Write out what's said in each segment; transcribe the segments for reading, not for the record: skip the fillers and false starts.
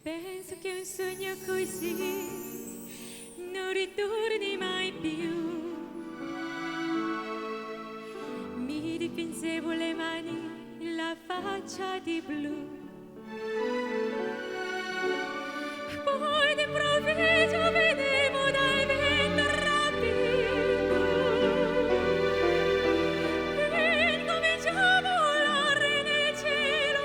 Penso che un sogno così non ritorni mai più. Mi dipingevo le mani, la faccia di blu. Poi d'improvviso vedevo dal vento rapido e incominciavo a volare nel cielo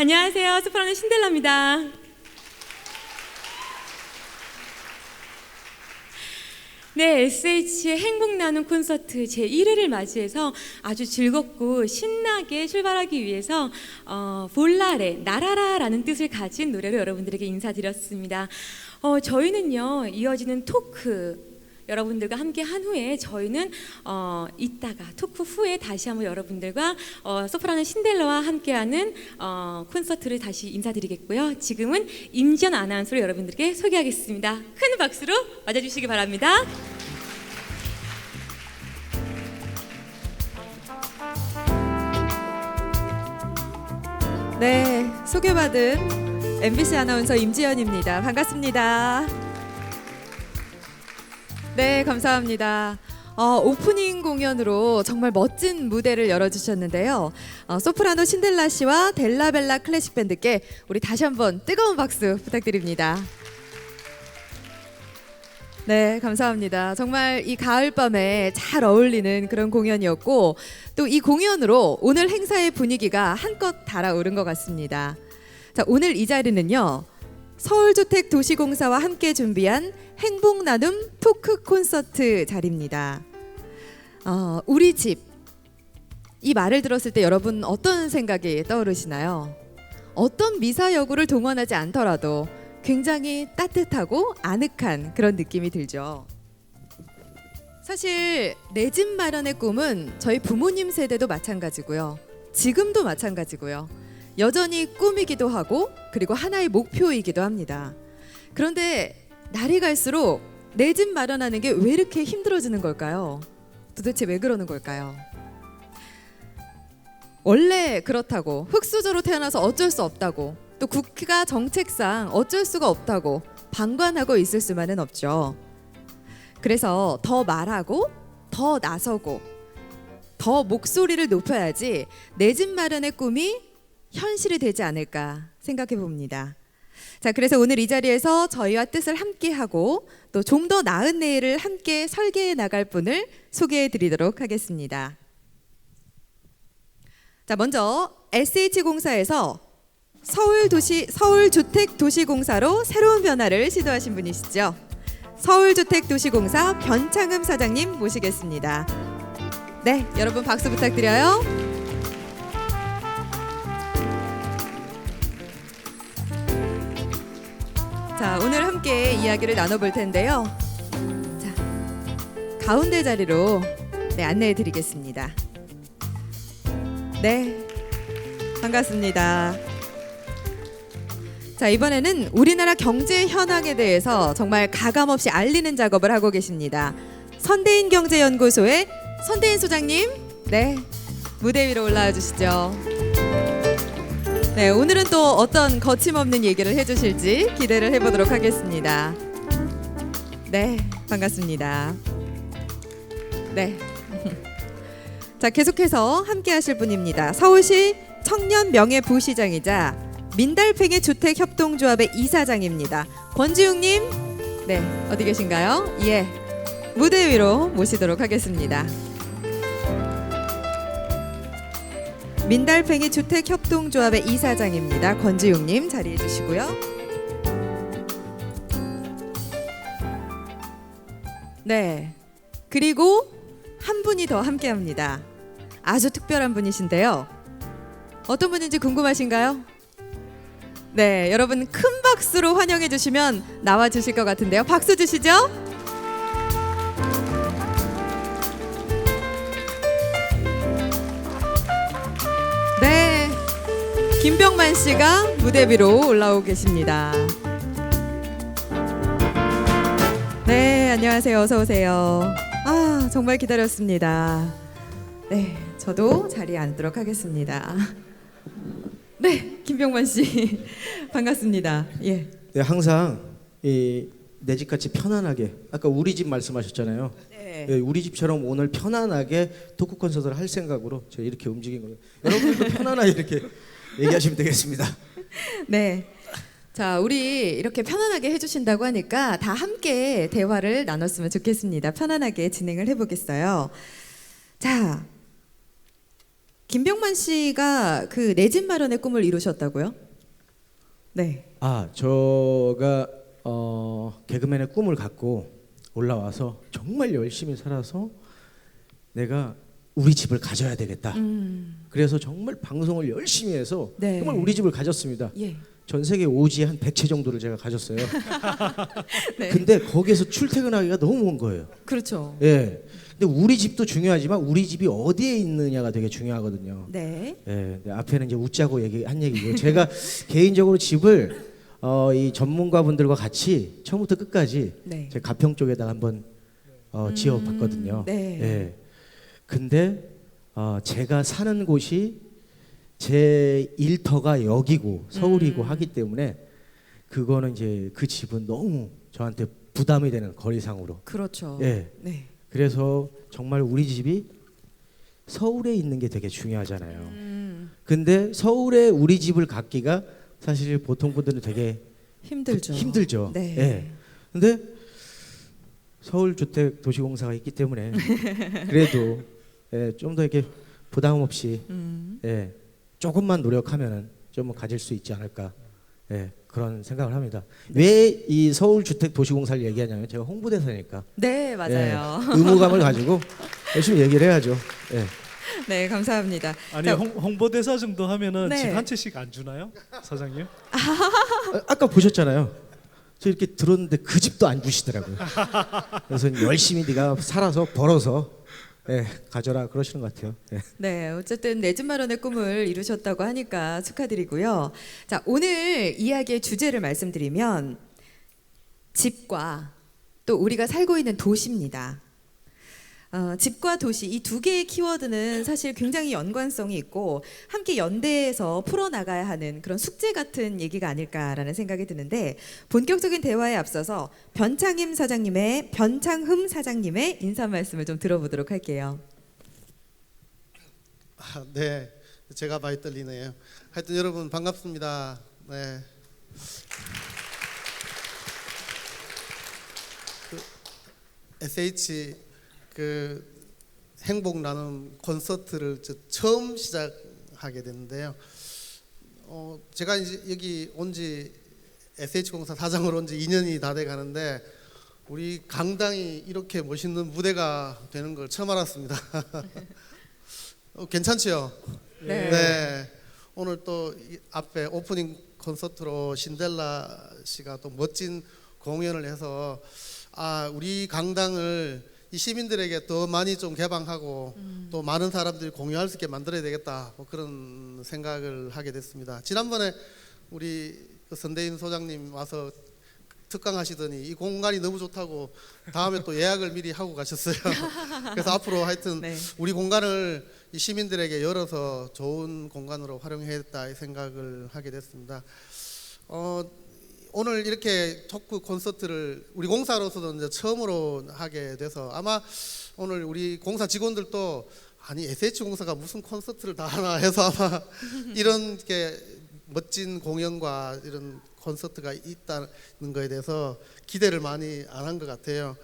안녕하세요. 소프라노 신델라입니다. 네, SH의 행복 나눔 콘서트 제1회를 맞이해서 아주 즐겁고 신나게 출발하기 위해서 볼라레, 날아라라는 뜻을 가진 노래로 여러분들에게 인사드렸습니다. 저희는요, 이어지는 토크 여러분들과 함께 한 후에 저희는 이따가 토크 후에 다시 한번 여러분들과 소프라노 신델라와 함께하는 콘서트를 다시 인사드리겠고요. 지금은 임지연 아나운서를 여러분들께 소개하겠습니다. 큰 박수로 맞아주시기 바랍니다. 네, 소개받은 MBC 아나운서 임지연입니다. 반갑습니다. 네, 감사합니다. 오프닝 공연으로 정말 멋진 무대를 열어주셨는데요. 소프라노 신델라 씨와 델라벨라 클래식 밴드께 우리 다시 한번 뜨거운 박수 부탁드립니다. 네, 감사합니다. 정말 이 가을밤에 잘 어울리는 그런 공연이었고 또 이 공연으로 오늘 행사의 분위기가 한껏 달아오른 것 같습니다. 자, 오늘 이 자리는요. 서울주택도시공사와 함께 준비한 행복나눔 토크 콘서트 자리입니다. 우리 집, 이 말을 들었을 때 여러분 어떤 생각이 떠오르시나요? 어떤 미사여구를 동원하지 않더라도 굉장히 따뜻하고 아늑한 그런 느낌이 들죠. 사실 내 집 마련의 꿈은 저희 부모님 세대도 마찬가지고요. 지금도 마찬가지고요. 여전히 꿈이기도 하고 그리고 하나의 목표이기도 합니다. 그런데 날이 갈수록 내 집 마련하는 게 왜 이렇게 힘들어지는 걸까요? 도대체 왜 그러는 걸까요? 원래 그렇다고, 흙수저로 태어나서 어쩔 수 없다고, 또 국가 정책상 어쩔 수가 없다고 방관하고 있을 수만은 없죠. 그래서 더 말하고 더 나서고 더 목소리를 높여야지 내 집 마련의 꿈이 현실이 되지 않을까 생각해 봅니다. 자, 그래서 오늘 이 자리에서 저희와 뜻을 함께하고 또 좀 더 나은 내일을 함께 함께 설계해 나갈 분을 소개해 드리도록 하겠습니다. 자, 오늘 이 자리에서 저희와 뜻을 함께하고 또 좀 더 나은 내일을 함께 설계해 나갈 분을 소개해 드리도록 하겠습니다. 자, 그래서 오늘 이 자리에서 저희와 뜻을 함께하고 또 좀 더 나은 내일을 함께 설계해 나갈 분을 소개해 드리도록 하겠습니다. 자, 먼저 SH공사에서 서울주택도시공사로 새로운 변화를 시도하신 분이시죠. 서울주택도시공사 변창흠 사장님 모시겠습니다. 네, 여러분 박수 부탁드려요. 자, 오늘 함께 이야기를 나눠볼 텐데요. 자, 가운데 자리로 안내해 드리겠습니다. 네, 반갑습니다. 자, 이번에는 우리나라 경제 현황에 대해서 정말 가감없이 알리는 작업을 하고 계십니다. 선대인 경제연구소의 선대인 소장님, 네, 무대 위로 올라와 주시죠. 네, 오늘은 또 어떤 거침없는 얘기를 해주실지 기대를 해보도록 하겠습니다. 네, 반갑습니다. 네. 자, 계속해서 함께하실 분입니다. 서울시 청년명예부시장이자 민달팽이 주택협동조합의 이사장입니다. 권지웅님, 네, 어디 계신가요? 예, 무대 위로 모시도록 하겠습니다. 민달팽이 주택협동조합의 이사장입니다. 권지웅님 자리해 주시고요. 네, 그리고 한 분이 더 함께합니다. 아주 특별한 분이신데요. 어떤 분인지 궁금하신가요? 네, 여러분 큰 박수로 환영해 주시면 나와 주실 것 같은데요. 박수 주시죠. 네, 김병만 씨가 무대 위로 올라오고 계십니다. 네, 안녕하세요. 어서 오세요. 아, 정말 기다렸습니다. 네, 저도 자리에 앉도록 하겠습니다. 네, 김병만 씨 반갑습니다. 예. 네, 항상 내 집같이 편안하게 아까 우리 집 말씀하셨잖아요. 네. 네, 우리 집처럼 오늘 편안하게 토크 콘서트를 할 생각으로 제가 이렇게 움직인 거예요. 여러분들도 편안하게 이렇게 얘기하시면 되겠습니다. 네. 자, 우리 이렇게 편안하게 해주신다고 하니까 다 함께 대화를 나눴으면 좋겠습니다. 편안하게 진행을 해보겠어요. 자, 김병만 씨가 그 내 집 마련의 꿈을 이루셨다고요? 네. 아, 제가 개그맨의 꿈을 갖고 올라와서 정말 열심히 살아서 내가 우리 집을 가져야 되겠다. 그래서 정말 방송을 열심히 해서 네. 정말 우리 집을 가졌습니다. 예. 전 세계 오지에 한 100채 정도를 제가 가졌어요. 네. 근데 거기에서 출퇴근하기가 너무 먼 거예요. 그렇죠. 예. 근데 우리 집도 중요하지만 우리 집이 어디에 있느냐가 되게 중요하거든요. 네. 예. 근데 앞에는 이제 웃자고 한 얘기고 제가 개인적으로 집을 이 전문가분들과 같이 처음부터 끝까지 네. 제가 가평 쪽에다가 한번 지어봤거든요. 네. 예. 근데 제가 사는 곳이 제 일터가 여기고 서울이고 하기 때문에 그거는 이제 그 집은 너무 저한테 부담이 되는 거리상으로. 그렇죠. 예. 네. 그래서 정말 우리 집이 서울에 있는 게 되게 중요하잖아요. 근데 서울에 우리 집을 갖기가 사실 보통 분들은 되게 힘들죠. 힘들죠. 네. 예. 근데 서울주택도시공사가 있기 때문에 그래도 좀 더 이렇게 부담 없이 조금만 노력하면은 좀 가질 수 있지 않을까. 그런 생각을 합니다. 왜 이 서울주택도시공사를 얘기하냐면 제가 홍보대사니까. 네, 맞아요. 의무감을 가지고 열심히 얘기를 해야죠. 네, 감사합니다. 아니 자, 홍보대사 정도 하면은 네. 집 한 채씩 안 주나요, 사장님? 아까 보셨잖아요. 저 이렇게 들었는데 그 집도 안 주시더라고요. 그래서 열심히 네가 살아서 벌어서 가져라 그러시는 것 같아요. 네, 어쨌든 내 집 마련의 꿈을 이루셨다고 하니까 축하드리고요. 자, 오늘 이야기의 주제를 말씀드리면 집과 또 우리가 살고 있는 도시입니다. 집과 도시 이 두 개의 키워드는 사실 굉장히 연관성이 있고 함께 연대해서 풀어나가야 하는 그런 숙제 같은 얘기가 아닐까라는 생각이 드는데 본격적인 대화에 앞서서 변창흠 사장님의 인사 말씀을 좀 들어보도록 할게요. 네, 제가 많이 떨리네요. 하여튼 여러분 반갑습니다. 네. SH 행복 나눔 콘서트를 처음 시작하게 개방하게 됐는데요. 제가 이제 여기 온지 SH공사 사장으로 온 지 2년이 다 돼 가는데 우리 강당이 이렇게 멋있는 무대가 되는 걸 처음 알았습니다. 괜찮죠? 네. 네. 오늘 또 이 앞에 오프닝 콘서트로 신델라 씨가 또 멋진 공연을 해서 우리 강당을 이 시민들에게 더 많이 좀 개방하고 또 많은 사람들이 공유할 수 있게 만들어야 되겠다, 뭐 그런 생각을 하게 됐습니다. 지난번에 우리 그 선대인 소장님 와서 특강하시더니 이 공간이 너무 좋다고 다음에 또 예약을 미리 하고 가셨어요. 그래서 앞으로 하여튼 네. 우리 공간을 이 시민들에게 열어서 좋은 공간으로 활용해야겠다 이 생각을 하게 됐습니다. 오늘 이렇게 토크 콘서트를 우리 공사로서도 이제 처음으로 하게 돼서 아마 오늘 우리 공사 직원들도 아니 SH공사가 무슨 콘서트를 다 하나 해서 아마 이런 게 멋진 공연과 이런 콘서트가 있다는 거에 대해서 기대를 많이 안 한 것 같아요.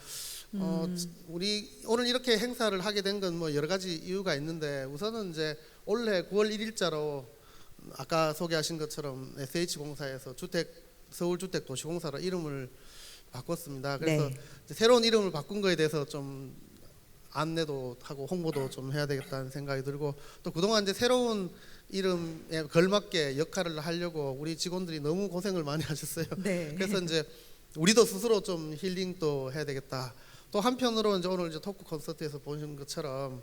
우리 오늘 이렇게 행사를 하게 된 건 뭐 여러 가지 이유가 있는데 우선은 이제 올해 9월 1일자로 아까 소개하신 것처럼 SH공사에서 서울주택도시공사로 이름을 바꿨습니다. 그래서 네. 이제 새로운 이름을 바꾼 거에 대해서 좀 안내도 하고 홍보도 좀 해야 되겠다는 생각이 들고 또 그동안 이제 새로운 이름에 걸맞게 역할을 하려고 우리 직원들이 너무 고생을 많이 하셨어요. 네. 그래서 이제 우리도 스스로 좀 힐링도 해야 되겠다. 또 한편으로 이제 오늘 이제 토크 콘서트에서 보신 것처럼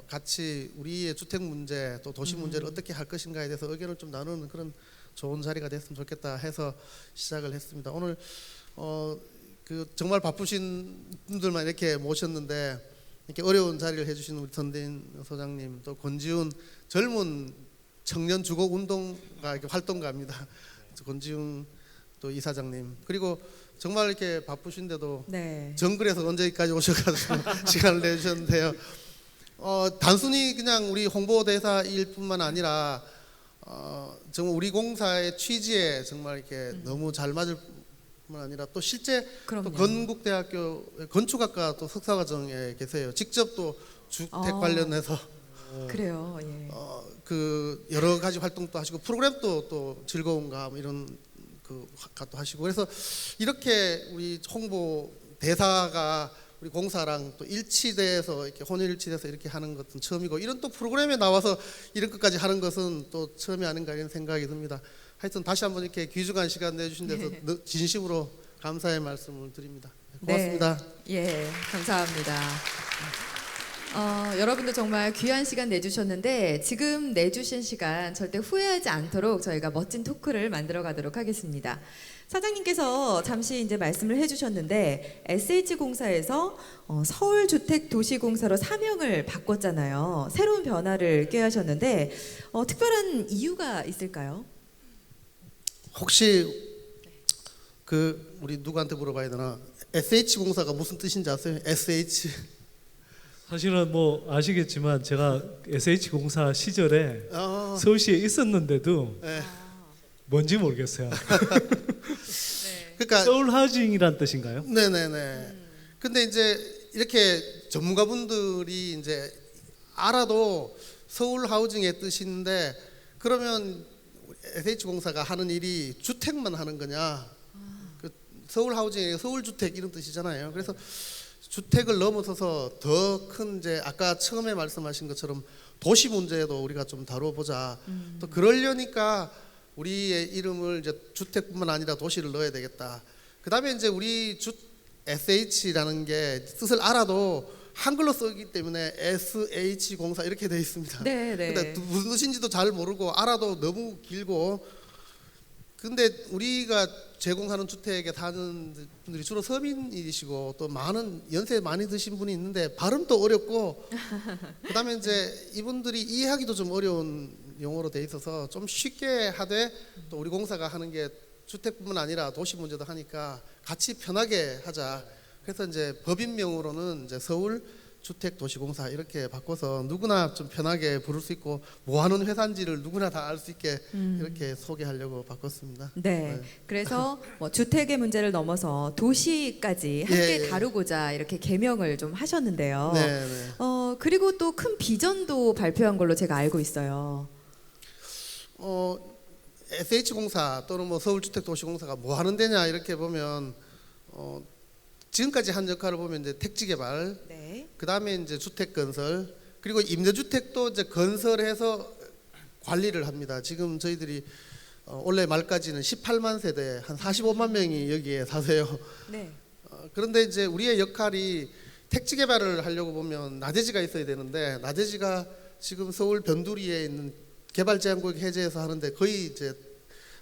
같이 우리의 주택 문제 또 도시 문제를 어떻게 할 것인가에 대해서 의견을 좀 나누는 그런 좋은 자리가 됐으면 좋겠다 해서 시작을 했습니다. 오늘 그 정말 바쁘신 분들만 이렇게 모셨는데 이렇게 어려운 자리를 해주신 우리 선대인 소장님 또 권지훈 젊은 청년 주거 운동가 이렇게 활동가입니다. 권지훈 또 이사장님 그리고 정말 이렇게 바쁘신데도 네. 정글에서 언제까지 오셔가지고 시간을 내주셨는데요. 단순히 그냥 우리 홍보대사일 뿐만 아니라 정말 우리 공사의 취지에 정말 이렇게 너무 잘 맞을 뿐만 아니라 또 실제 그럼요. 또 건국대학교 건축학과 또 석사과정에 계세요. 직접 또 주택 관련해서 그래요. 예. 그 여러 가지 활동도 하시고 프로그램도 또 즐거운가 뭐 이런 또 하시고 그래서 이렇게 우리 홍보 대사가 우리 공사랑 또 일치돼서 이렇게 혼일치돼서 이렇게 하는 것은 처음이고 이런 또 프로그램에 나와서 이런 것까지 하는 것은 또 처음이 아닌가 이런 생각이 듭니다. 하여튼 다시 한번 이렇게 귀중한 시간 내주신 데서 진심으로 감사의 말씀을 드립니다. 고맙습니다. 네. 예, 감사합니다. 여러분도 정말 귀한 시간 내주셨는데 지금 내주신 시간 절대 후회하지 않도록 저희가 멋진 토크를 만들어 가도록 하겠습니다. 사장님께서 잠시 이제 말씀을 해주셨는데 SH공사에서 서울주택도시공사로 사명을 바꿨잖아요. 새로운 변화를 꾀하셨는데 특별한 이유가 있을까요? 혹시 그 우리 누구한테 물어봐야 되나? SH공사가 무슨 뜻인지 아세요? SH. 사실은 뭐 아시겠지만 제가 SH공사 시절에 아, 서울시에 있었는데도 네. 뭔지 모르겠어요. 그러니까 서울 하우징이란 뜻인가요? 네네네. 근데 이제 이렇게 전문가분들이 이제 알아도 서울 하우징의 뜻인데 그러면 SH공사가 하는 일이 주택만 하는 거냐? 그 서울 하우징이 서울 주택 이런 뜻이잖아요. 그래서 주택을 넘어서서 더 큰 이제 아까 처음에 말씀하신 것처럼 도시 문제도 우리가 좀 다뤄보자. 또 그러려니까 우리의 이름을 이제 주택뿐만 아니라 도시를 넣어야 되겠다. 그다음에 이제 우리 SH라는 게 뜻을 알아도 한글로 쓰기 때문에 SH공사 이렇게 되어 있습니다. 네, 네. 근데 무슨 뜻인지도 잘 모르고 알아도 너무 길고. 근데 우리가 제공하는 주택에 사는 분들이 주로 서민이시고 또 많은 연세 많이 드신 분이 있는데 발음도 어렵고 그다음에 이제 이분들이 이해하기도 좀 어려운 용어로 돼 있어서 좀 쉽게 하되 또 우리 공사가 하는 게 주택뿐만 아니라 도시 문제도 하니까 같이 편하게 하자. 그래서 이제 법인명으로는 이제 서울 주택도시공사 이렇게 바꿔서 누구나 좀 편하게 부를 수 있고 뭐 하는 회사인지를 누구나 다 알 수 있게 이렇게 소개하려고 바꿨습니다. 네. 그래서 뭐 주택의 문제를 넘어서 도시까지 함께 예. 다루고자 이렇게 개명을 좀 하셨는데요. 네, 네. 그리고 또 큰 비전도 발표한 걸로 제가 알고 있어요. SH공사 또는 뭐 서울주택도시공사가 뭐 하는 데냐 이렇게 보면 지금까지 한 역할을 보면 이제 택지 개발, 네. 그 다음에 이제 주택 건설, 그리고 임대주택도 이제 건설해서 관리를 합니다. 지금 저희들이 올해 말까지는 18만 세대, 한 45만 명이 여기에 사세요. 네. 그런데 이제 우리의 역할이 택지 개발을 하려고 보면 나대지가 있어야 되는데 나대지가 지금 서울 변두리에 있는 개발제한구역 해제해서 하는데 거의 이제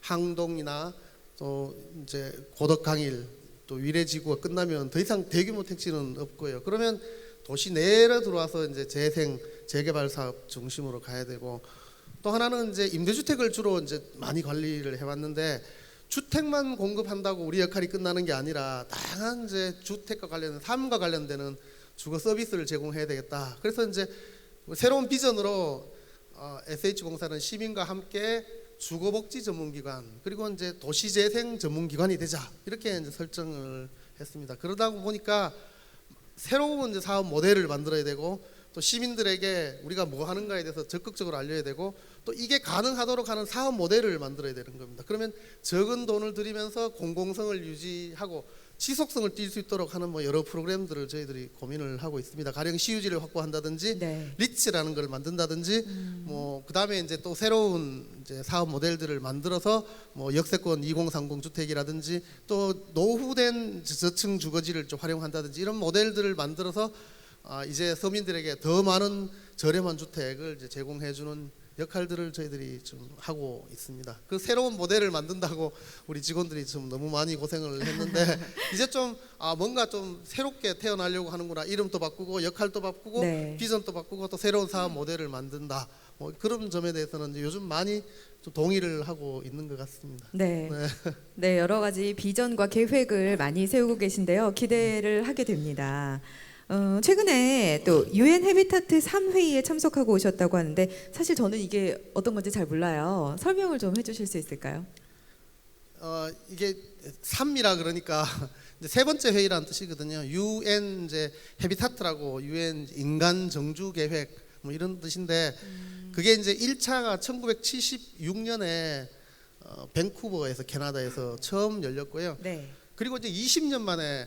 항동이나 또 이제 고덕강일 또 위례지구가 끝나면 더 이상 대규모 택지는 없고요. 그러면 도시 내로 들어와서 이제 재생 재개발 사업 중심으로 가야 되고, 또 하나는 이제 임대주택을 주로 이제 많이 관리를 해왔는데 주택만 공급한다고 우리 역할이 끝나는 게 아니라 다양한 이제 주택과 관련된 삶과 관련되는 주거 서비스를 제공해야 되겠다. 그래서 이제 새로운 비전으로 SH공사는 시민과 함께 주거복지 전문기관 그리고 이제 도시재생 전문기관이 되자 이렇게 이제 설정을 했습니다. 그러다 보니까 새로운 이제 사업 모델을 만들어야 되고 또 시민들에게 우리가 뭐 하는가에 대해서 적극적으로 알려야 되고 또 이게 가능하도록 하는 사업 모델을 만들어야 되는 겁니다. 그러면 적은 돈을 들이면서 공공성을 유지하고 지속성을 띌 수 있도록 하는 뭐 여러 프로그램들을 저희들이 고민을 하고 있습니다. 가령 시유지를 확보한다든지 네. 리츠라는 걸 만든다든지 뭐 그다음에 이제 또 새로운 이제 사업 모델들을 만들어서 뭐 역세권 2030 주택이라든지 또 노후된 저층 주거지를 좀 활용한다든지 이런 모델들을 만들어서 이제 서민들에게 더 많은 저렴한 주택을 이제 제공해주는 역할들을 저희들이 좀 하고 있습니다. 그 새로운 모델을 만든다고 우리 직원들이 좀 너무 많이 고생을 했는데 이제 좀 뭔가 좀 새롭게 태어나려고 하는구나. 이름도 바꾸고 역할도 바꾸고 네. 비전도 바꾸고 또 새로운 사업 모델을 만든다. 뭐 그런 점에 대해서는 이제 요즘 많이 좀 동의를 하고 있는 것 같습니다. 네. 네. 네, 여러 가지 비전과 계획을 많이 세우고 계신데요. 기대를 하게 됩니다. 최근에 또 UN 해비타트 3회의에 참석하고 오셨다고 하는데 사실 저는 이게 어떤 건지 잘 몰라요. 설명을 좀 해주실 수 있을까요? 이게 3이라 그러니까 이제 세 번째 회의라는 뜻이거든요. UN 이제 해비타트라고 UN 인간 정주 계획 뭐 이런 뜻인데 그게 이제 1차가 1976년에 밴쿠버에서 캐나다에서 처음 열렸고요. 네. 그리고 이제 20년 만에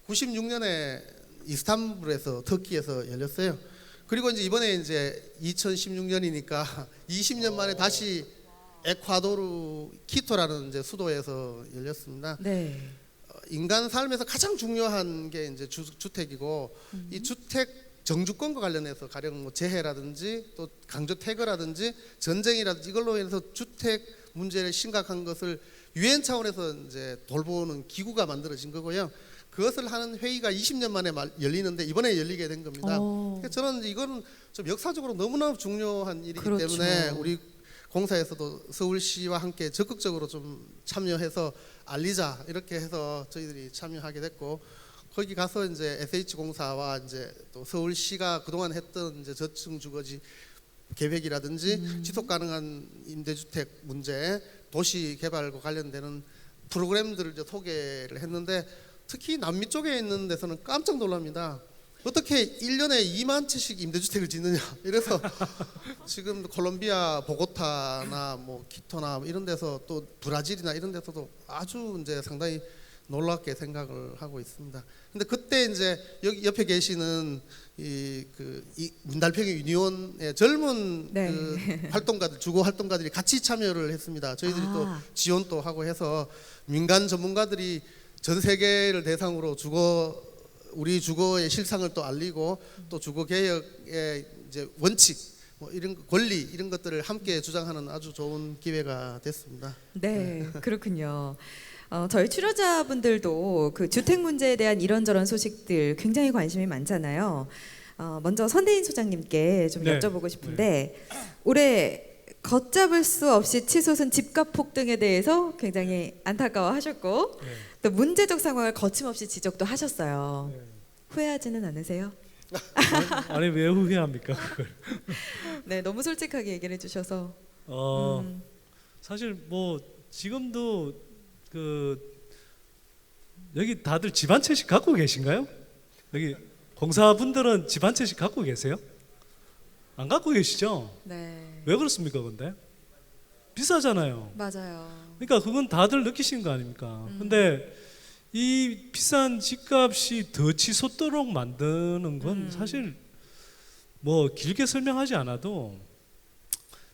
96년에 이스탄불에서 터키에서 열렸어요. 그리고 이제 이번에 이제 2016년이니까 20년 만에 다시 에콰도르 키토라는 이제 수도에서 열렸습니다. 네. 인간 삶에서 가장 중요한 게 이제 주택이고 이 주택 정주권과 관련해서 가령 뭐 재해라든지 또 강조 태거라든지 전쟁이라든지 이걸로 인해서 주택 문제를 심각한 것을 유엔 차원에서 이제 돌보는 기구가 만들어진 거고요. 그것을 하는 회의가 20년 만에 열리는데 이번에 열리게 된 겁니다. 그래서 저는 이거는 좀 역사적으로 너무나 중요한 일이기 그렇죠. 때문에 우리 공사에서도 서울시와 함께 적극적으로 좀 참여해서 알리자 이렇게 해서 저희들이 참여하게 됐고 거기 가서 이제 SH공사와 이제 또 서울시가 그동안 했던 이제 저층 주거지 계획이라든지 지속 가능한 임대주택 문제, 도시 개발과 관련되는 프로그램들을 이제 소개를 했는데 특히 남미 쪽에 있는 데서는 깜짝 놀랍니다. 어떻게 1년에 2만 채씩 임대주택을 짓느냐. 이래서 지금 콜롬비아 보고타나 뭐 키토나 이런 데서 또 브라질이나 이런 데서도 아주 이제 상당히 놀랍게 생각을 하고 있습니다. 근데 그때 이제 여기 옆에 계시는 이 문달평의 유니온의 젊은 네. 그 활동가들, 주거 활동가들이 같이 참여를 했습니다. 저희들이 또 지원도 하고 해서 민간 전문가들이 전 세계를 대상으로 우리 주거의 실상을 또 알리고 또 주거 개혁의 이제 원칙, 뭐 이런 권리 이런 것들을 함께 주장하는 아주 좋은 기회가 됐습니다. 네, 그렇군요. 저희 출연자분들도 그 주택 문제에 대한 이런저런 소식들 굉장히 관심이 많잖아요. 먼저 선대인 소장님께 좀 네. 여쭤보고 싶은데 올해 걷잡을 수 없이 치솟은 집값 폭등에 대해서 굉장히 안타까워하셨고 네. 또 문제적 상황을 거침없이 지적도 하셨어요. 네. 후회하지는 않으세요? 아니 왜 후회합니까 그걸? 네, 너무 솔직하게 얘기를 해주셔서. 사실 뭐 지금도 여기 다들 집 한 채씩 갖고 계신가요? 여기 공사분들은 집 한 채씩 갖고 계세요? 안 갖고 계시죠? 네. 왜 그렇습니까, 근데? 비싸잖아요. 맞아요. 그러니까 그건 다들 느끼시는 거 아닙니까? 근데 이 비싼 집값이 더 치솟도록 만드는 건 사실 뭐 길게 설명하지 않아도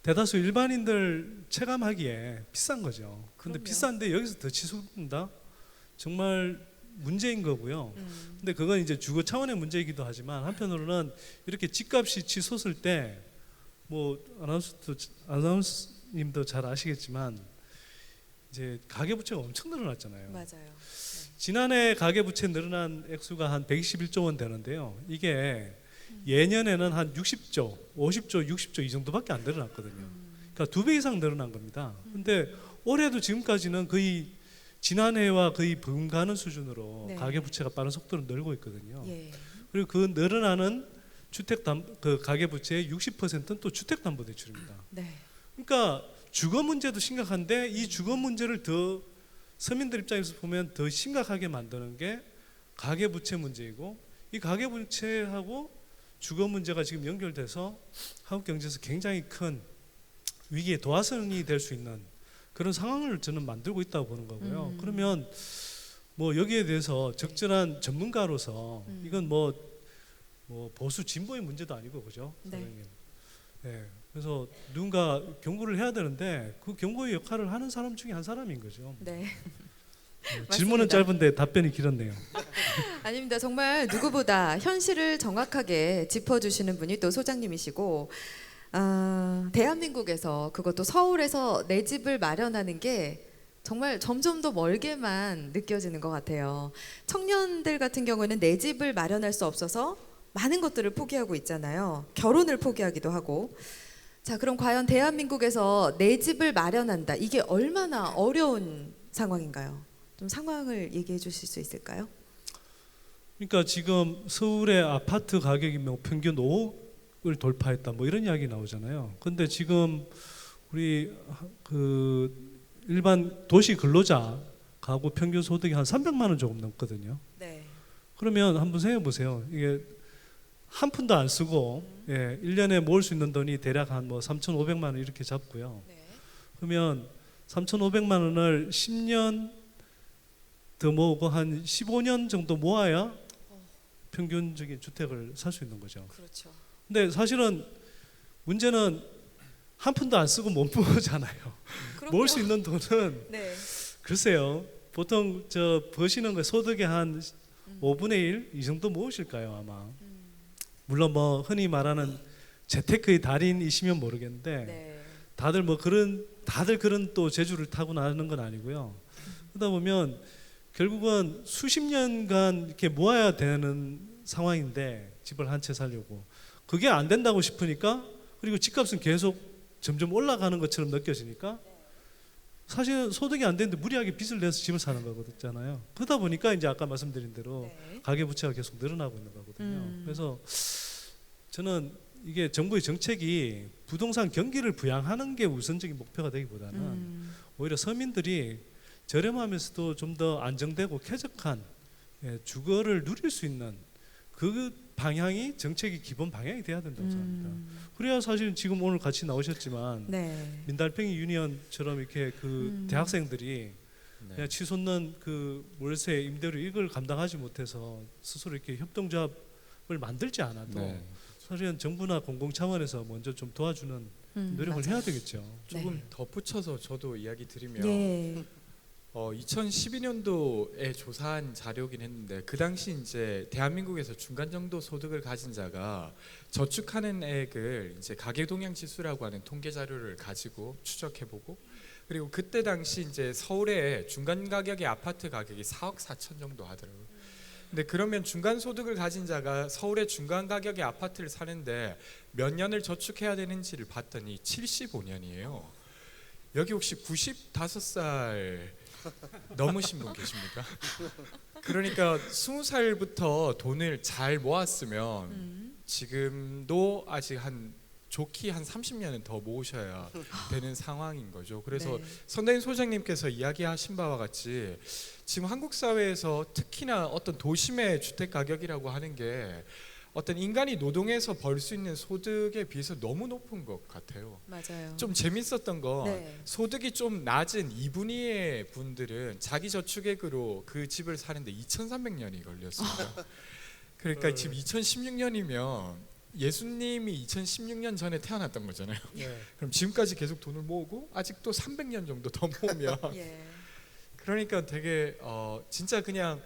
대다수 일반인들 체감하기에 비싼 거죠. 근데 그럼요. 비싼데 여기서 더 치솟는다? 정말 문제인 거고요. 근데 그건 이제 주거 차원의 문제이기도 하지만 한편으로는 이렇게 집값이 치솟을 때 뭐 아나운서님도 잘 아시겠지만 이제 가계부채가 엄청 늘어났잖아요. 맞아요. 지난해 가계부채 늘어난 액수가 한 121조 원 되는데요. 이게 예년에는 한 60조, 50조, 60조 이 정도밖에 안 늘어났거든요. 그러니까 2배 이상 늘어난 겁니다. 근데 올해도 지금까지는 거의 지난해와 거의 분가하는 수준으로 네. 가계부채가 빠른 속도로 늘고 있거든요. 예. 그리고 그 늘어나는 그 가계부채의 60%는 또 주택담보대출입니다. 네. 그러니까 주거 문제도 심각한데 이 주거 문제를 더 서민들 입장에서 보면 더 심각하게 만드는 게 가계부채 문제이고 이 가계부채하고 주거 문제가 지금 연결돼서 한국 경제에서 굉장히 큰 위기의 도화선이 될 수 있는 그런 상황을 저는 만들고 있다고 보는 거고요. 그러면 뭐 여기에 대해서 적절한 전문가로서 이건 뭐 보수 진보의 문제도 아니고 그죠? 네. 선생님. 네. 그래서 누군가 경고를 해야 되는데 그 경고의 역할을 하는 사람 중에 한 사람인 거죠. 네. 네, 질문은 짧은데 답변이 길었네요. 아닙니다. 정말 누구보다 현실을 정확하게 짚어주시는 분이 또 소장님이시고 대한민국에서 그것도 서울에서 내 집을 마련하는 게 정말 점점 더 멀게만 느껴지는 것 같아요. 청년들 같은 경우에는 내 집을 마련할 수 없어서 많은 것들을 포기하고 있잖아요. 결혼을 포기하기도 하고. 자, 그럼 과연 대한민국에서 내 집을 마련한다. 이게 얼마나 어려운 상황인가요? 좀 상황을 얘기해 주실 수 있을까요? 그러니까 지금 서울의 아파트 가격이 뭐 평균 5억을 돌파했다 뭐 이런 이야기 나오잖아요. 근데 지금 우리 그 일반 도시 근로자 가구 평균 소득이 한 300만 원 조금 넘거든요. 네. 그러면 한번 생각해 보세요. 이게 한 푼도 안 쓰고 1년에 모을 수 있는 돈이 대략 한 뭐 3,500만 원 이렇게 잡고요. 네. 그러면 3,500만 원을 10년 더 모으고 한 15년 정도 모아야 평균적인 주택을 살 수 있는 거죠. 그렇죠. 근데 사실은 문제는 한 푼도 안 쓰고 못 모으잖아요. 모을 수 있는 돈은 네. 글쎄요. 보통 저 버시는 거 소득의 한 5분의 1 이 정도 모으실까요 아마. 물론 뭐 흔히 말하는 재테크의 달인이시면 모르겠는데 네. 다들 그런 또 재주를 타고나는 건 아니고요. 그러다 보면 결국은 수십 년간 이렇게 모아야 되는 상황인데 집을 한 채 살려고 그게 안 된다고 싶으니까 그리고 집값은 계속 점점 올라가는 것처럼 느껴지니까 사실 소득이 안 되는데 무리하게 빚을 내서 집을 사는 거잖아요. 그러다 보니까 이제 아까 말씀드린 대로 네. 가계부채가 계속 늘어나고 있는 거거든요. 그래서 저는 이게 정부의 정책이 부동산 경기를 부양하는 게 우선적인 목표가 되기보다는 오히려 서민들이 저렴하면서도 좀 더 안정되고 쾌적한 주거를 누릴 수 있는 그 방향이 정책의 기본 방향이 돼야 된다고 생각합니다. 그래야 사실 지금 오늘 같이 나오셨지만 네. 민달팽이 유니언처럼 이렇게 그 대학생들이 그냥 치솟는 그 월세 임대료 이걸 감당하지 못해서 스스로 이렇게 협동조합을 만들지 않아도 네. 사실은 정부나 공공 차원에서 먼저 좀 도와주는 노력을 맞아요. 해야 되겠죠. 조금 네. 덧붙여서 저도 이야기 드리면 예. 2012년도에 조사한 자료긴 했는데 그 당시 이제 대한민국에서 중간 정도 소득을 가진 자가 저축하는 액을 이제 가계 동향 지수라고 하는 통계 자료를 가지고 추적해보고 그리고 그때 당시 이제 서울의 중간 가격의 아파트 가격이 4억 4천 정도 하더라고요. 근데 그러면 중간 소득을 가진 자가 서울의 중간 가격의 아파트를 사는데 몇 년을 저축해야 되는지를 봤더니 75년이에요. 여기 혹시 95살 넘으신 분 계십니까? 그러니까 20살부터 돈을 잘 모았으면 지금도 아직 좋게 한 30년은 더 모으셔야 되는 상황인 거죠. 그래서 네. 선대인 소장님께서 이야기하신 바와 같이 지금 한국 사회에서 특히나 어떤 도심의 주택 가격이라고 하는 게 어떤 인간이 노동해서 벌 수 있는 소득에 비해서 너무 높은 것 같아요. 맞아요. 좀 재밌었던 건 네. 소득이 좀 낮은 이분위의 분들은 자기 저축액으로 그 집을 사는데 2,300년이 걸렸습니다. 그러니까 지금 2016년이면 예수님이 2016년 전에 태어났던 거잖아요. 네. 그럼 지금까지 계속 돈을 모으고 아직도 300년 정도 더 모으면 예. 그러니까 되게 진짜 그냥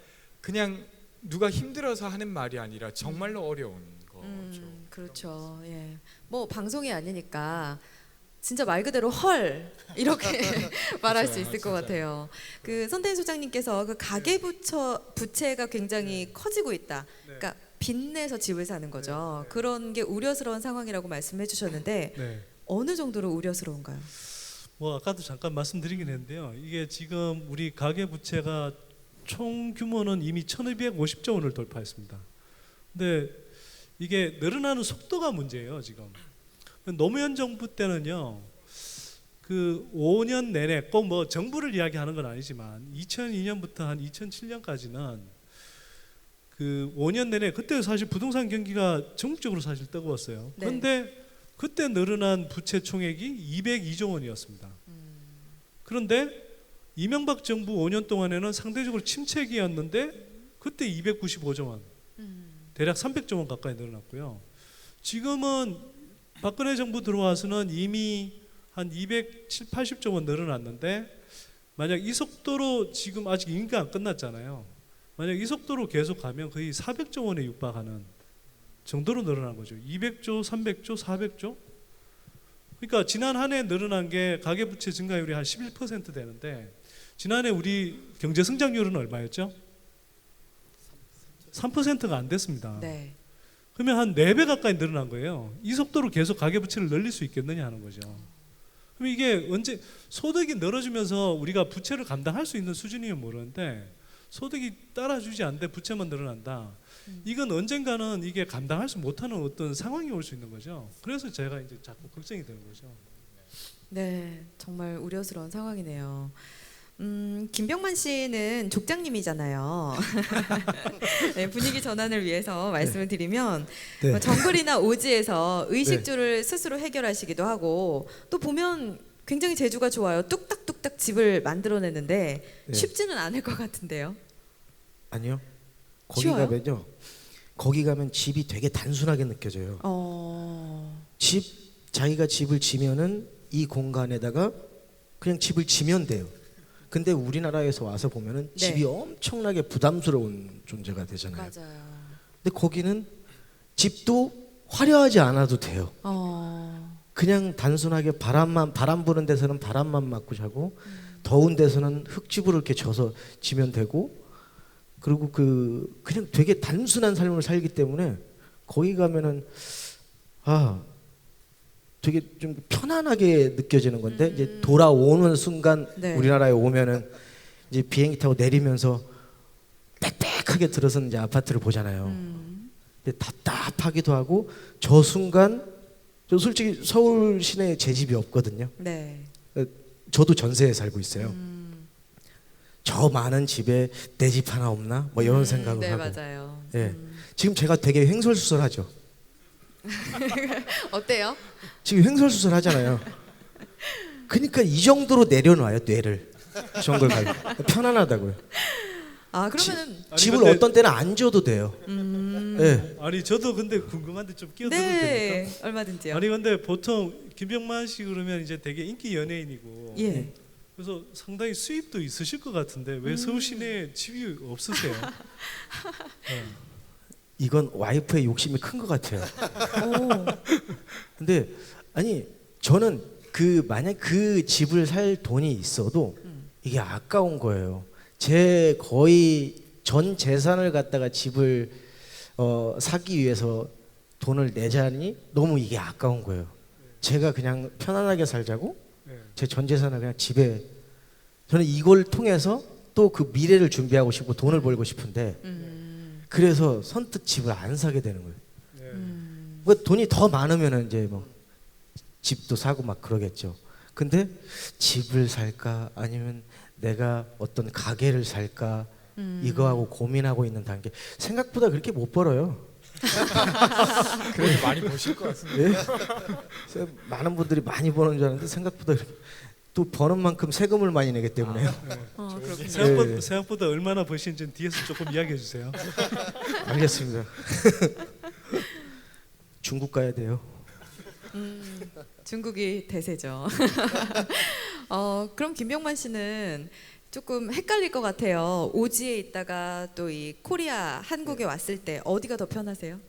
누가 힘들어서 하는 말이 아니라 정말로 어려운 거죠. 그렇죠. 예. 뭐 방송이 아니니까 진짜 말 그대로 헐 이렇게 말할 수 있을 것 진짜요. 같아요. 그 선대인 소장님께서 그 가계 부채가 굉장히 커지고 있다. 그러니까 빚내서 집을 사는 거죠. 그런 게 우려스러운 상황이라고 말씀해 주셨는데 네. 어느 정도로 우려스러운가요? 뭐 아까도 잠깐 말씀드리긴 했는데요. 이게 지금 우리 가계 부채가 총 규모는 이미 1,250조 원을 돌파했습니다. 근데 이게 늘어나는 속도가 문제예요, 지금. 노무현 정부 때는요. 그 5년 내내 꼭 뭐 정부를 이야기하는 건 아니지만 2002년부터 한 2007년까지는 그 5년 내내 그때 사실 부동산 경기가 전국적으로 사실 뜨거웠어요. 네. 그런데 그때 늘어난 부채 총액이 202조 원이었습니다. 그런데 이명박 정부 5년 동안에는 상대적으로 침체기였는데 그때 295조 원, 대략 300조 원 가까이 늘어났고요. 지금은 박근혜 정부 들어와서는 이미 한 270, 80조 원 늘어났는데 만약 이 속도로 지금 아직 임기가 안 끝났잖아요. 만약 이 속도로 계속 가면 거의 400조 원에 육박하는 정도로 늘어난 거죠. 200조, 300조, 400조. 그러니까 지난 한 해 늘어난 게 가계부채 증가율이 한 11% 되는데 지난해 우리 경제 성장률은 얼마였죠? 3%가 안 됐습니다. 네. 그러면 한 4배 가까이 늘어난 거예요. 이 속도로 계속 가계부채를 늘릴 수 있겠느냐 하는 거죠. 그럼 이게 언제 소득이 늘어지면서 우리가 부채를 감당할 수 있는 수준이면 모르는데 소득이 따라주지 않는데 부채만 늘어난다. 이건 언젠가는 이게 감당할 수 못하는 어떤 상황이 올 수 있는 거죠. 그래서 제가 이제 자꾸 걱정이 되는 거죠. 네, 정말 우려스러운 상황이네요. 김병만 씨는 족장님이잖아요. 네, 분위기 전환을 위해서 말씀을 드리면 네. 뭐 정글이나 오지에서 의식주를 스스로 해결하시기도 하고 또 보면 굉장히 재주가 좋아요. 뚝딱뚝딱 집을 만들어내는데 네. 쉽지는 않을 것 같은데요. 아니요. 거기 쉬워요? 가면요. 거기 가면 집이 되게 단순하게 느껴져요. 자기가 집을 지면은 이 공간에다가 그냥 집을 지면 돼요. 근데 우리나라에서 와서 보면은 네. 집이 엄청나게 부담스러운 존재가 되잖아요. 맞아요. 근데 거기는 집도 화려하지 않아도 돼요. 그냥 단순하게 바람 부는 데서는 바람만 맞고 자고 더운 데서는 흙집으로 이렇게 져서 지면 되고 그리고 그냥 되게 단순한 삶을 살기 때문에 거기 가면은 되게 좀 편안하게 느껴지는 건데 이제 돌아오는 순간 네. 우리나라에 오면은 이제 비행기 타고 내리면서 빽빽하게 들어선 이제 아파트를 보잖아요. 근데 답답하기도 하고 저 순간 저 솔직히 서울 시내에 제 집이 없거든요. 네. 저도 전세에 살고 있어요. 저 많은 집에 내 집 하나 없나? 뭐 이런 생각을 네, 하고. 맞아요. 예. 지금 제가 되게 횡설수설하죠. 어때요? 지금 횡설수설 하잖아요. 그러니까 이 정도로 내려놔요 뇌를. 정글 가고 편안하다고요. 그러면은 아니, 집을 근데- 어떤 때는 안 줘도 돼요. 예. 아니 저도 근데 궁금한데 좀 끼어들어도 됩니까? 네, 얼마든지요. 아니 근데 보통 김병만 씨 그러면 이제 되게 인기 연예인이고 예. 그래서 상당히 수입도 있으실 것 같은데 왜 서울 시내에 집이 없으세요? 이건 와이프의 욕심이 큰 것 같아요. 오. 근데 아니 저는 만약 그 집을 살 돈이 있어도 이게 아까운 거예요. 제 거의 전 재산을 갖다가 집을 사기 위해서 돈을 내자니 너무 이게 아까운 거예요. 제가 그냥 편안하게 살자고 네. 제 전 재산을 그냥 집에 저는 이걸 통해서 또 그 미래를 준비하고 싶고 돈을 벌고 싶은데 그래서 선뜻 집을 안 사게 되는 거예요. 네. 뭐 돈이 더 많으면은 이제 뭐 집도 사고 막 그러겠죠. 근데 집을 살까 아니면 내가 어떤 가게를 살까 이거하고 고민하고 있는 단계. 생각보다 그렇게 못 벌어요. 그래도 많이 보실 것 같습니다. 예? 많은 분들이 많이 버는 줄 알았는데 생각보다 이렇게 또 버는 만큼 세금을 많이 내기 때문에요. 그렇군요. 예. 생각보다 얼마나 버시는지는 뒤에서 조금 이야기해 주세요. 알겠습니다. 중국 가야 돼요. 중국이 대세죠. 그럼 김병만 씨는 조금 헷갈릴 것 같아요. 오지에 있다가 또 이 코리아 한국에 왔을 때 어디가 더 편하세요?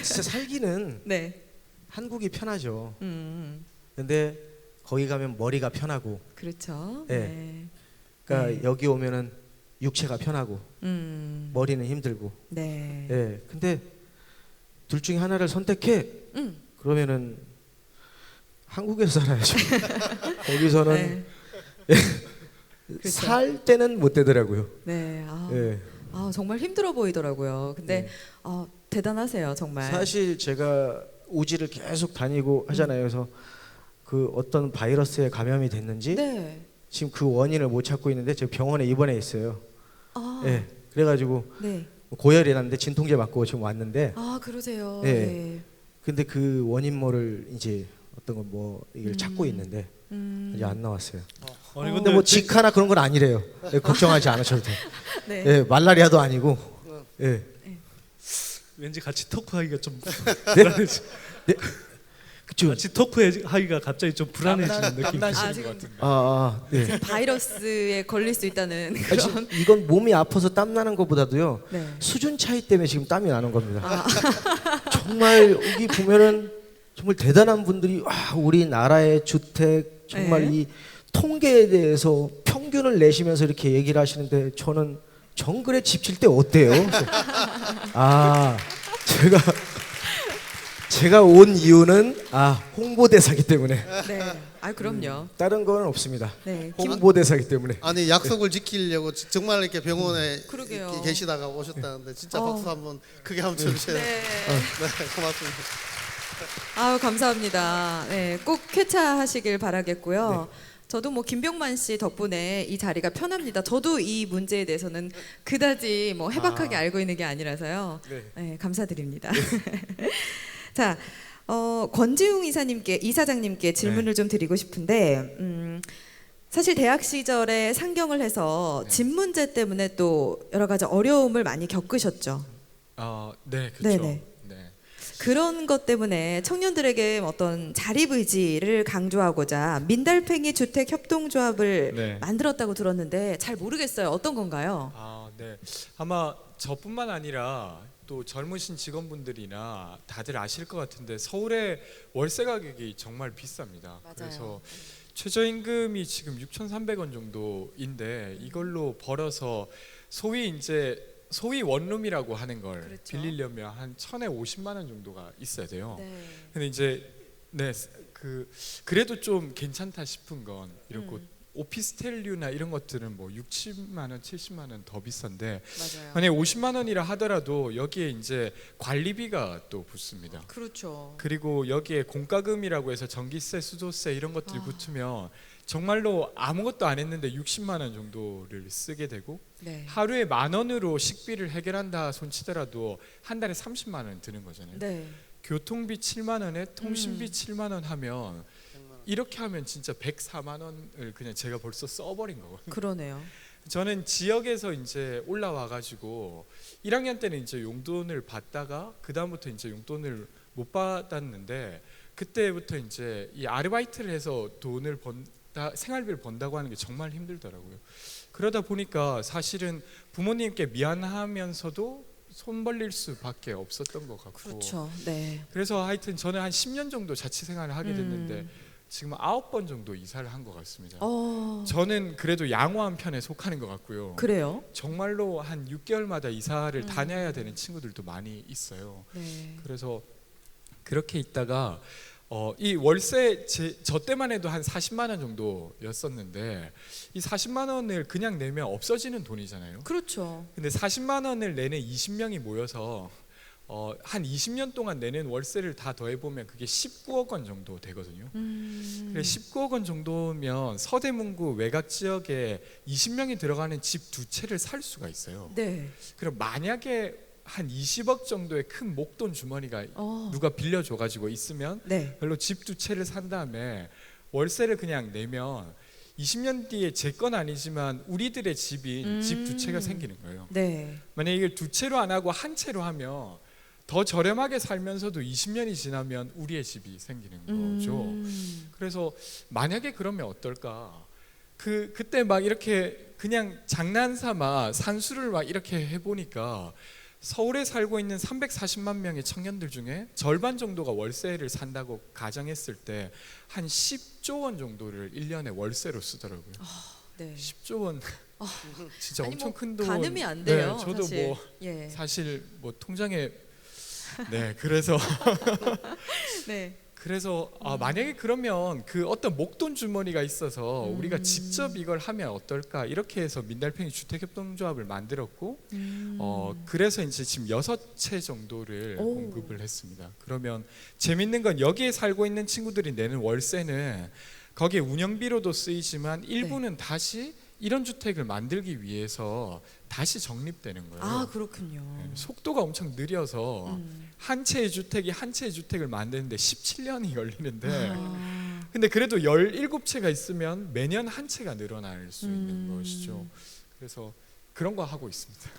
진짜 살기는 네. 한국이 편하죠. 음, 근데 거기 가면 머리가 편하고, 그렇죠. 네. 네. 그러니까 네. 여기 오면은 육체가 편하고 머리는 힘들고. 네. 예. 근데 둘 중에 하나를 선택해. 그러면은 한국에서 살아야죠. 거기서는 네. 그렇죠. 살 때는 못 되더라고요. 네. 예. 정말 힘들어 보이더라고요. 근데 네. 대단하세요, 정말. 사실 제가 오지를 계속 다니고 하잖아요. 그래서 그 어떤 바이러스에 감염이 됐는지 네. 지금 그 원인을 못 찾고 있는데 제가 병원에 입원해 있어요. 예. 그래가지고 네. 고열이 났는데 진통제 맞고 지금 왔는데, 그러세요. 네. 네. 근데 그 원인모를 이제 어떤 건 뭐 이걸 찾고 있는데 아직 안 나왔어요. 아니 근데 뭐 직하나 그런 건 아니래요. 예, 걱정하지 않으셔도 돼요. 네. 예, 말라리아도 아니고. 예. 왠지 같이 토크하기가 좀 네? 불안해지. 네? 그쵸. 같이 토크하기가 갑자기 좀 불안해지는 느낌. 땀나시는 지금 것 같은데. 네. 바이러스에 걸릴 수 있다는 아, 그런. 이건 몸이 아파서 땀 나는 것보다도요. 네. 수준 차이 때문에 지금 땀이 나는 겁니다. 정말 여기 보면은 정말 대단한 분들이 우리나라의 주택 정말 네. 이 통계에 대해서 평균을 내시면서 이렇게 얘기를 하시는데 저는 정글에 집 질 때 어때요? 제가 온 이유는 홍보대사기 때문에. 네. 그럼요. 다른 건 없습니다. 네. 홍보대사기 때문에. 아니 약속을 지키려고 정말 이렇게 병원에 그러게요. 이렇게 계시다가 오셨다는데 진짜 어. 박수 한번 크게 한번 쳐주세요. 네. 네, 고맙습니다. 감사합니다. 네, 꼭 쾌차하시길 바라겠고요. 저도 뭐 김병만 씨 덕분에 이 자리가 편합니다. 저도 이 문제에 대해서는 그다지 뭐 해박하게 알고 있는 게 아니라서요. 네, 감사드립니다. 자, 권지웅 이사장님께 질문을 좀 드리고 싶은데, 사실 대학 시절에 상경을 해서 집 문제 때문에 또 여러 가지 어려움을 많이 겪으셨죠. 네, 그렇죠. 네네. 네. 그런 것 때문에 청년들에게 어떤 자립 의지를 강조하고자 민달팽이 주택 협동조합을 네. 만들었다고 들었는데 잘 모르겠어요. 어떤 건가요? 네. 아마 저뿐만 아니라 또 젊으신 직원분들이나 다들 아실 것 같은데 서울의 월세 가격이 정말 비쌉니다. 맞아요. 그래서 최저임금이 지금 6,300원 정도인데 이걸로 벌어서 소위 원룸이라고 하는 걸 그렇죠. 빌리려면 한 1,000에 50만 원 정도가 있어야 돼요. 네. 근데 이제 그래도 좀 괜찮다 싶은 건 이렇고 오피스텔류나 이런 것들은 뭐 60만 원, 70만 원 더 비싼데 맞아요. 만약에 50만 원이라 하더라도 여기에 이제 관리비가 또 붙습니다. 그렇죠. 그리고 여기에 공과금이라고 해서 전기세, 수도세 이런 것들이 붙으면 정말로 아무것도 안 했는데 60만 원 정도를 쓰게 되고 네. 하루에 10,000원으로 식비를 해결한다 손치더라도 한 달에 30만 원 드는 거잖아요. 네. 교통비 7만 원에 통신비 7만 원 하면 이렇게 하면 진짜 104만 원을 그냥 제가 벌써 써버린 거거든요. 그러네요. 저는 지역에서 이제 올라와 가지고 1학년 때는 이제 용돈을 받다가 그 다음부터 이제 용돈을 못 받았는데 그때부터 이제 이 아르바이트를 해서 돈을 번다 생활비를 번다고 하는 게 정말 힘들더라고요. 그러다 보니까 사실은 부모님께 미안하면서도 손 벌릴 수밖에 없었던 것 같고. 그렇죠. 네. 그래서 하여튼 저는 한 10년 정도 자취 생활을 하게 됐는데 지금 9번 정도 이사를 한 것 같습니다. 저는 그래도 양호한 편에 속하는 것 같고요. 그래요? 정말로 한 6개월마다 이사를 다녀야 되는 친구들도 많이 있어요. 네. 그래서 그렇게 있다가 이 월세 저 때만 해도 한 40만 원 정도였었는데 이 40만 원을 그냥 내면 없어지는 돈이잖아요. 그렇죠. 근데 40만 원을 내는 20명이 모여서 한 20년 동안 내는 월세를 다 더해보면 그게 19억 원 정도 되거든요. 그래 19억 원 정도면 서대문구 외곽 지역에 20명이 들어가는 집 2채를 살 수가 있어요. 네. 그럼 만약에 한 20억 정도의 큰 목돈 주머니가 누가 빌려줘가지고 있으면 네. 별로 집 두 채를 산 다음에 월세를 그냥 내면 20년 뒤에 제 건 아니지만 우리들의 집인 집 두 채가 생기는 거예요. 네. 만약에 이걸 두 채로 안 하고 한 채로 하면 더 저렴하게 살면서도 20년이 지나면 우리의 집이 생기는 거죠. 그래서 만약에 그러면 어떨까? 그때 막 이렇게 그냥 장난삼아 산수를 막 이렇게 해보니까 서울에 살고 있는 340만 명의 청년들 중에 절반 정도가 월세를 산다고 가정했을 때 한 10조 원 정도를 1년에 월세로 쓰더라고요. 네. 10조 원 진짜 아니, 엄청 뭐 큰 돈. 가늠이 안 돼요. 네, 저도 사실. 뭐 예. 사실 뭐 통장에 네 그래서 네. 그래서 만약에 그러면 그 어떤 목돈 주머니가 있어서 우리가 직접 이걸 하면 어떨까 이렇게 해서 민달팽이 주택협동조합을 만들었고 그래서 이제 지금 6채 정도를 오. 공급을 했습니다. 그러면 재밌는 건 여기에 살고 있는 친구들이 내는 월세는 거기에 운영비로도 쓰이지만 일부는 다시 이런 주택을 만들기 위해서 다시 적립되는 거예요. 아, 그렇군요. 네, 속도가 엄청 느려서 한 채의 주택이 한 채의 주택을 만드는데 17년이 걸리는데 근데 그래도 17채가 있으면 매년 한 채가 늘어날 수 있는 것이죠. 그래서 그런 거 하고 있습니다.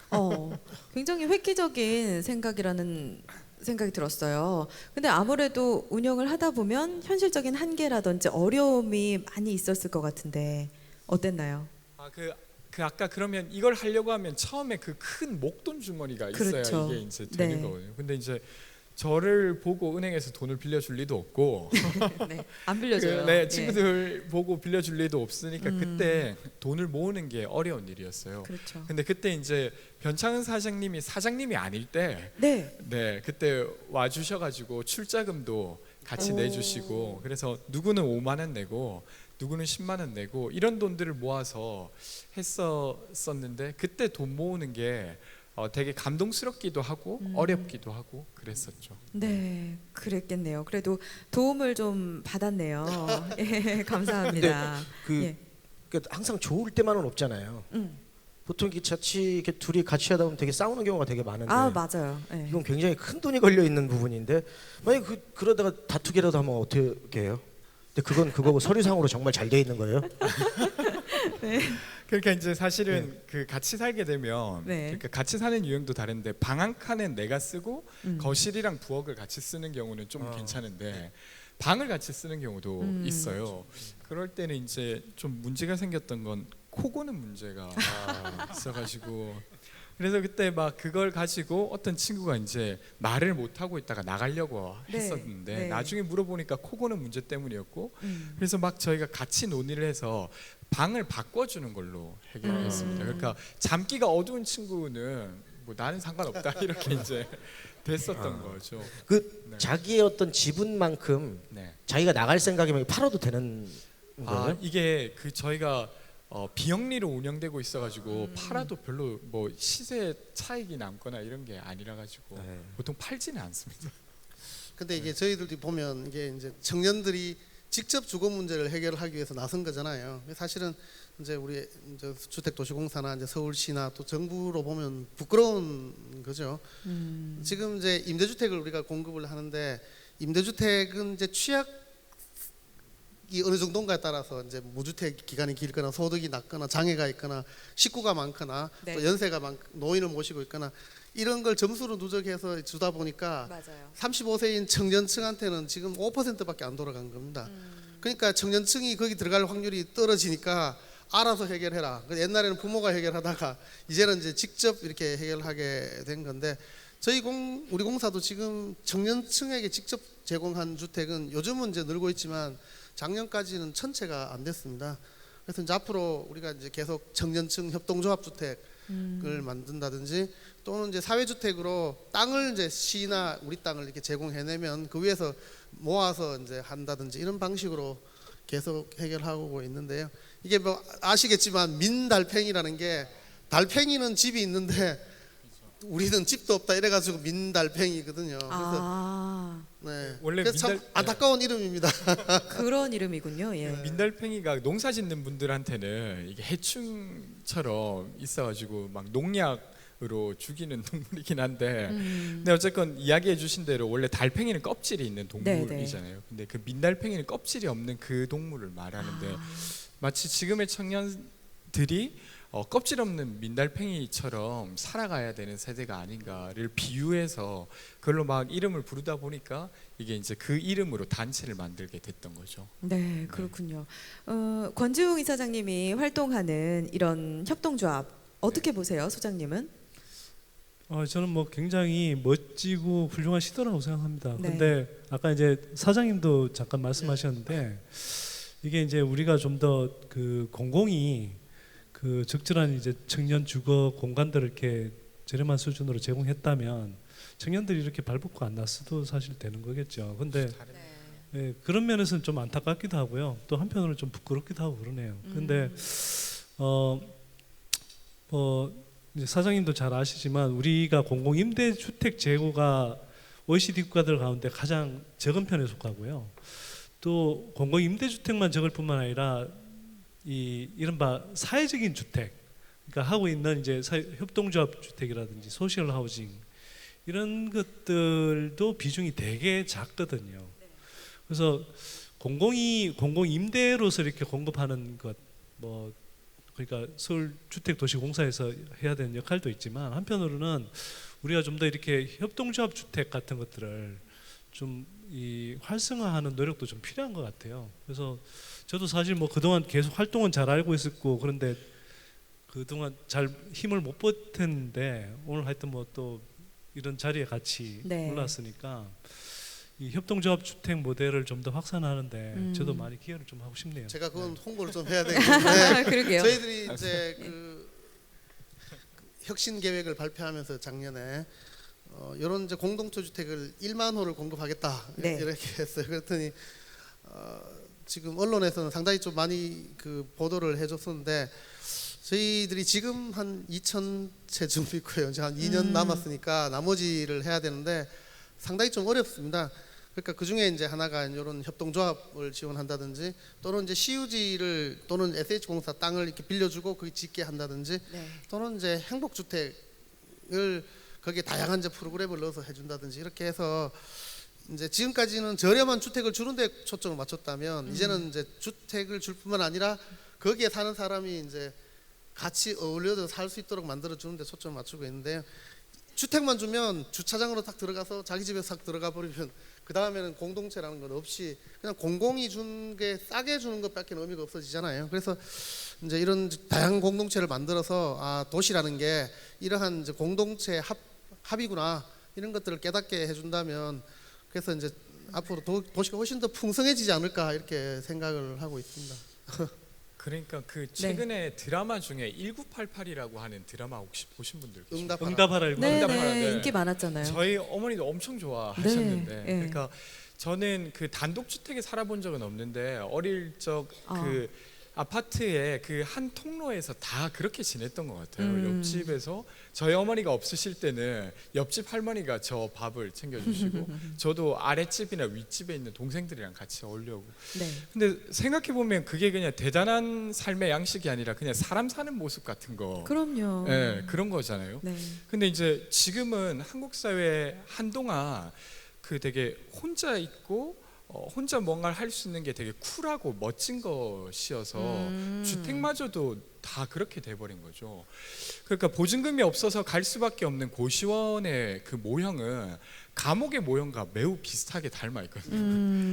굉장히 획기적인 생각이라는 생각이 들었어요. 근데 아무래도 운영을 하다 보면 현실적인 한계라든지 어려움이 많이 있었을 것 같은데 어땠나요? 그 아까 그러면 이걸 하려고 하면 처음에 그 큰 목돈 주머니가 있어야 그렇죠. 이게 이제 되는 네. 거거든요. 근데 이제 저를 보고 은행에서 돈을 빌려줄 리도 없고 네. 안 빌려줘요. 네, 예. 친구들 보고 빌려줄 리도 없으니까 그때 돈을 모으는 게 어려운 일이었어요. 그렇죠. 근데 그때 이제 변창은 사장님이 아닐 때 네. 네, 그때 와 주셔 가지고 출자금도 같이 내주시고 그래서 누구는 5만 원 내고 누구는 10만 원 내고 이런 돈들을 모아서 했었는데 그때 돈 모으는 게 되게 감동스럽기도 하고 어렵기도 하고 그랬었죠. 네, 그랬겠네요. 그래도 도움을 좀 받았네요. 예, 감사합니다. 예. 그러니까 항상 좋을 때만은 없잖아요. 보통 이렇게 이렇게 둘이 같이 하다 보면 되게 싸우는 경우가 되게 많은데 아, 맞아요. 예. 이건 굉장히 큰 돈이 걸려 있는 부분인데 만약 그러다가 다투기라도 하면 어떻게 해요? 근데 그거 서류상으로 정말 잘 돼 있는 거예요? 그러니까 이제 사실은 그 같이 살게 되면 네. 그러니까 같이 사는 유형도 다른데 방 한 칸은 내가 쓰고 거실이랑 부엌을 같이 쓰는 경우는 좀 괜찮은데 방을 같이 쓰는 경우도 있어요. 그럴 때는 이제 좀 문제가 생겼던 건 코 고는 문제가 있어가지고 그래서 그때 막 그걸 가지고 어떤 친구가 이제 말을 못 하고 있다가 나가려고 네. 했었는데 네. 나중에 물어보니까 코 고는 문제 때문이었고 그래서 막 저희가 같이 논의를 해서 방을 바꿔주는 걸로 해결했습니다. 그러니까 잠기가 어두운 친구는 뭐 나는 상관없다 이렇게 이제 됐었던 거죠. 네. 자기의 어떤 지분만큼 네. 자기가 나갈 생각이면 팔아도 되는 거예요? 이게 그 저희가 비영리로 운영되고 있어가지고 팔아도 별로 뭐 시세 차익이 남거나 이런 게 아니라 가지고 네. 보통 팔지는 않습니다. 근데 이게 저희들이 보면 이게 이제 청년들이 직접 주거 문제를 해결하기 위해서 나선 거잖아요. 사실은 이제 우리 이제 주택도시공사나 이제 서울시나 또 정부로 보면 부끄러운 거죠. 지금 이제 임대주택을 우리가 공급을 하는데 임대주택은 이제 취약이 어느 정도인가에 따라서 이제 무주택 기간이 길거나 소득이 낮거나 장애가 있거나 식구가 많거나 네. 또 연세가 노인을 모시고 있거나 이런 걸 점수로 누적해서 주다 보니까 맞아요. 35세인 청년층한테는 지금 5%밖에 안 돌아간 겁니다. 그러니까 청년층이 거기 들어갈 확률이 떨어지니까 알아서 해결해라. 옛날에는 부모가 해결하다가 이제는 이제 직접 이렇게 해결하게 된 건데 우리 공사도 지금 청년층에게 직접 제공한 주택은 요즘은 이제 늘고 있지만 작년까지는 1000채가 안 됐습니다. 그래서 이제 앞으로 우리가 이제 계속 청년층 협동조합 주택을 만든다든지 또는 이제 사회주택으로 땅을 이제 시나 우리 땅을 이렇게 제공해내면 그 위에서 모아서 이제 한다든지 이런 방식으로 계속 해결하고 있는데요. 이게 뭐 아시겠지만 민달팽이라는 게 달팽이는 집이 있는데 우리는 집도 없다 이래가지고 민달팽이거든요. 그래서 네. 원래 그래서 참 안타까운 이름입니다. 그런 이름이군요. 예. 민달팽이가 농사 짓는 분들한테는 이게 해충처럼 있어가지고 막 농약 으로 죽이는 동물이긴 한데 근데 어쨌건 이야기해 주신 대로 원래 달팽이는 껍질이 있는 동물이잖아요. 근데 그 민달팽이는 껍질이 없는 그 동물을 말하는데 마치 지금의 청년들이 껍질 없는 민달팽이처럼 살아가야 되는 세대가 아닌가를 비유해서 그걸로 막 이름을 부르다 보니까 이게 이제 그 이름으로 단체를 만들게 됐던 거죠. 네, 그렇군요. 권지웅 이사장님이 활동하는 이런 협동조합 어떻게 보세요, 소장님은? 저는 뭐 굉장히 멋지고 훌륭한 시도라고 생각합니다. 네. 근데 아까 이제 사장님도 잠깐 말씀하셨는데 이게 이제 우리가 좀 더 그 공공이 그 적절한 이제 청년 주거 공간들을 이렇게 저렴한 수준으로 제공했다면 청년들이 이렇게 발벗고 안 났어도 사실 되는 거겠죠. 근데 예, 그런 면에서는 좀 안타깝기도 하고요. 또 한편으로는 좀 부끄럽기도 하고 그러네요. 근데 이제 사장님도 잘 아시지만 우리가 공공 임대 주택 재고가 OECD 국가들 가운데 가장 적은 편에 속하고요. 또 공공 임대 주택만 적을 뿐만 아니라 이 이른바 사회적인 주택, 그러니까 하고 있는 이제 협동조합 주택이라든지 소셜 하우징 이런 것들도 비중이 되게 작거든요. 그래서 공공 임대로서 이렇게 공급하는 것, 뭐 그러니까 서울 주택도시공사에서 해야 되는 역할도 있지만 한편으로는 우리가 좀 더 이렇게 협동조합 주택 같은 것들을 좀 이 활성화하는 노력도 좀 필요한 것 같아요. 그래서 저도 사실 뭐 그동안 계속 활동은 잘 알고 있었고 그런데 그동안 잘 힘을 못 버텼는데 오늘 하여튼 뭐 또 이런 자리에 같이 네. 올랐으니까 이 협동조합 주택 모델을 좀 더 확산하는데 저도 많이 기여를 좀 하고 싶네요. 제가 그건 홍보를 좀 해야 되겠는데 그러게요. 저희들이 이제 그 혁신 계획을 발표하면서 작년에 이런 이제 공동체 주택을 1만 호를 공급하겠다 네. 이렇게 했어요. 그랬더니 지금 언론에서는 상당히 좀 많이 그 보도를 해줬었는데 저희들이 지금 한 2,000채 정도 있고요. 이제 한 2년 남았으니까 나머지를 해야 되는데 상당히 좀 어렵습니다. 그러니까 그 중에 이제 하나가 이런 협동조합을 지원한다든지 또는 이제 시유지를 또는 SH공사 땅을 이렇게 빌려주고 거기 짓게 한다든지 네. 또는 이제 행복주택을 거기에 다양한 이제 프로그램을 넣어서 해준다든지 이렇게 해서 이제 지금까지는 저렴한 주택을 주는데 초점을 맞췄다면 이제는 이제 주택을 줄 뿐만 아니라 거기에 사는 사람이 이제 같이 어울려서 살 수 있도록 만들어 주는데 초점을 맞추고 있는데요. 주택만 주면 주차장으로 딱 들어가서 자기 집에 싹 들어가 버리면 그 다음에는 공동체라는 건 없이 그냥 공공이 준 게 싸게 주는 것밖에 의미가 없어지잖아요. 그래서 이제 이런 다양한 공동체를 만들어서 아 도시라는 게 이러한 이제 공동체 합이구나 이런 것들을 깨닫게 해준다면 그래서 이제 앞으로 도시가 훨씬 더 풍성해지지 않을까 이렇게 생각을 하고 있습니다. 그러니까 그 최근에 드라마 중에 1988이라고 하는 드라마 혹시 보신 분들 계세요? 응답하라 네, 응답하라. 네, 네. 인기 많았잖아요. 저희 어머니도 엄청 좋아하셨는데 네. 그러니까 저는 그 단독주택에 살아본 적은 없는데 어릴 적 그 아파트에 그 한 통로에서 다 그렇게 지냈던 것 같아요. 옆집에서 저희 어머니가 없으실 때는 옆집 할머니가 저 밥을 챙겨주시고 저도 아랫집이나 윗집에 있는 동생들이랑 같이 어울려고. 네. 근데 생각해 보면 그게 그냥 대단한 삶의 양식이 아니라 그냥 사람 사는 모습 같은 거. 그럼요. 네, 그런 거잖아요. 네. 근데 이제 지금은 한국 사회 한동안 그 되게 혼자 있고 혼자 뭔가를 할 수 있는 게 되게 쿨하고 멋진 것이어서 주택마저도 다 그렇게 돼버린 거죠. 그러니까 보증금이 없어서 갈 수밖에 없는 고시원의 그 모형은 감옥의 모형과 매우 비슷하게 닮아 있거든요.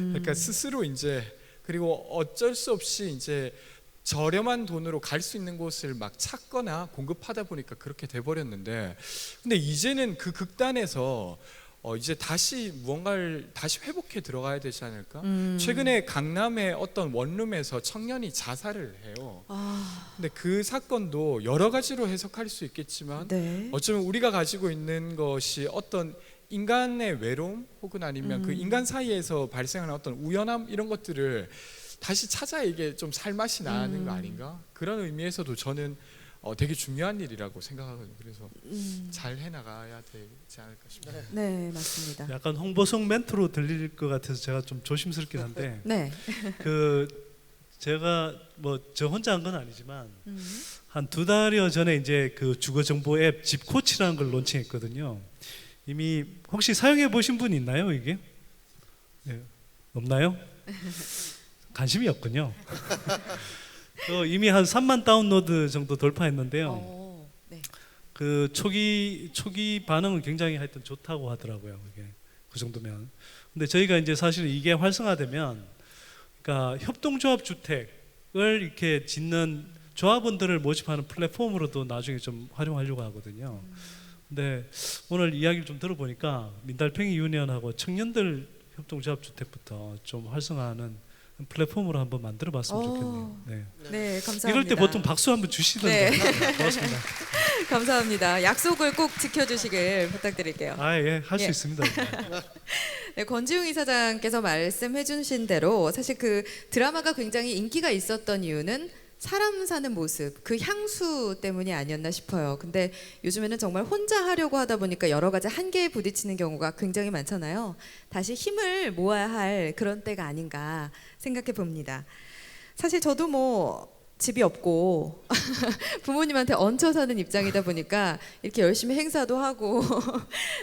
그러니까 스스로 이제 그리고 어쩔 수 없이 이제 저렴한 돈으로 갈 수 있는 곳을 막 찾거나 공급하다 보니까 그렇게 돼버렸는데, 근데 이제는 그 극단에서 이제 다시 무언가를 다시 회복해 들어가야 되지 않을까? 최근에 강남의 어떤 원룸에서 청년이 자살을 해요. 근데 그 사건도 여러 가지로 해석할 수 있겠지만 네. 어쩌면 우리가 가지고 있는 것이 어떤 인간의 외로움 혹은 아니면 그 인간 사이에서 발생하는 어떤 우연함 이런 것들을 다시 찾아 이게 좀 살맛이 나는 거 아닌가? 그런 의미에서도 저는 되게 중요한 일이라고 생각하거든요. 그래서 잘 해나가야 되지 않을까 싶어요. 네, 맞습니다. 약간 홍보성 멘트로 들릴 것 같아서 제가 좀 조심스럽긴 한데 네. 그 제가 뭐 저 혼자 한 건 아니지만 한 2달여 전에 이제 그 주거 정보 앱 집코치라는 걸 론칭했거든요. 이미 혹시 사용해 보신 분 있나요, 이게? 네. 없나요? 관심이 없군요. 이미 한 3만 다운로드 정도 돌파했는데요. 네. 그 초기 반응은 굉장히 하여튼 좋다고 하더라고요. 이게 그 정도면. 근데 저희가 이제 사실 이게 활성화되면, 그러니까 협동조합 주택을 이렇게 짓는 조합원들을 모집하는 플랫폼으로도 나중에 좀 활용하려고 하거든요. 근데 오늘 이야기를 좀 들어보니까 민달팽이 유니언하고 청년들 협동조합 주택부터 좀 활성화하는 플랫폼으로 한번 만들어봤으면 좋겠네요. 네. 네, 감사합니다. 이럴 때 보통 박수 한번 주시던데. 네. 고맙습니다. 감사합니다. 약속을 꼭 지켜주시길 부탁드릴게요. 예, 할 수 예. 있습니다. 네, 권지웅 이사장께서 말씀해주신 대로 사실 그 드라마가 굉장히 인기가 있었던 이유는 사람 사는 모습, 그 향수 때문이 아니었나 싶어요. 근데 요즘에는 정말 혼자 하려고 하다 보니까 여러 가지 한계에 부딪히는 경우가 굉장히 많잖아요. 다시 힘을 모아야 할 그런 때가 아닌가 생각해 봅니다. 사실 저도 뭐 집이 없고 부모님한테 얹혀 사는 입장이다 보니까 이렇게 열심히 행사도 하고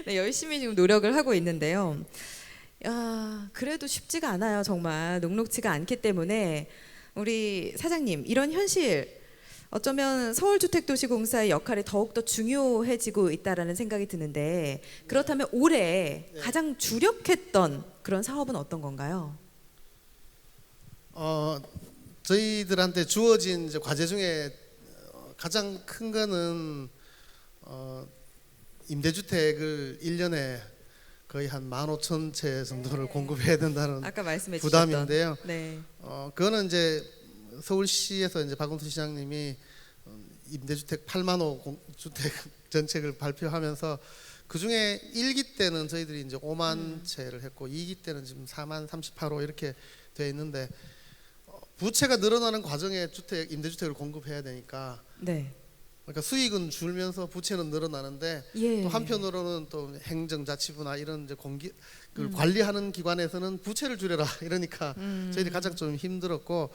네, 열심히 지금 노력을 하고 있는데요. 야, 그래도 쉽지가 않아요. 정말 녹록지가 않기 때문에 우리 사장님, 이런 현실 어쩌면 서울주택도시공사의 역할이 더욱더 중요해지고 있다라는 생각이 드는데, 그렇다면 올해 가장 주력했던 그런 사업은 어떤 건가요? 저희들한테 주어진 이제 과제 중에 가장 큰 거는 임대주택을 1년에 거의 한 15,000채 정도를 공급해야 된다는 아까 말씀해 주셨던 부담인데요. 네. 그거는 이제 서울시에서 이제 박원순 시장님이 임대주택 8만 호 주택 정책을 발표하면서 그 중에 1기 때는 저희들이 이제 5만 채를 했고 2기 때는 지금 4만 38호 이렇게 되어 있는데, 부채가 늘어나는 과정에 임대주택을 공급해야 되니까, 네. 그러니까 수익은 줄면서 부채는 늘어나는데, 예. 또 한편으로는 또 행정자치부나 이런 이제 그 관리하는 기관에서는 부채를 줄여라 이러니까 저희들이 가장 좀 힘들었고,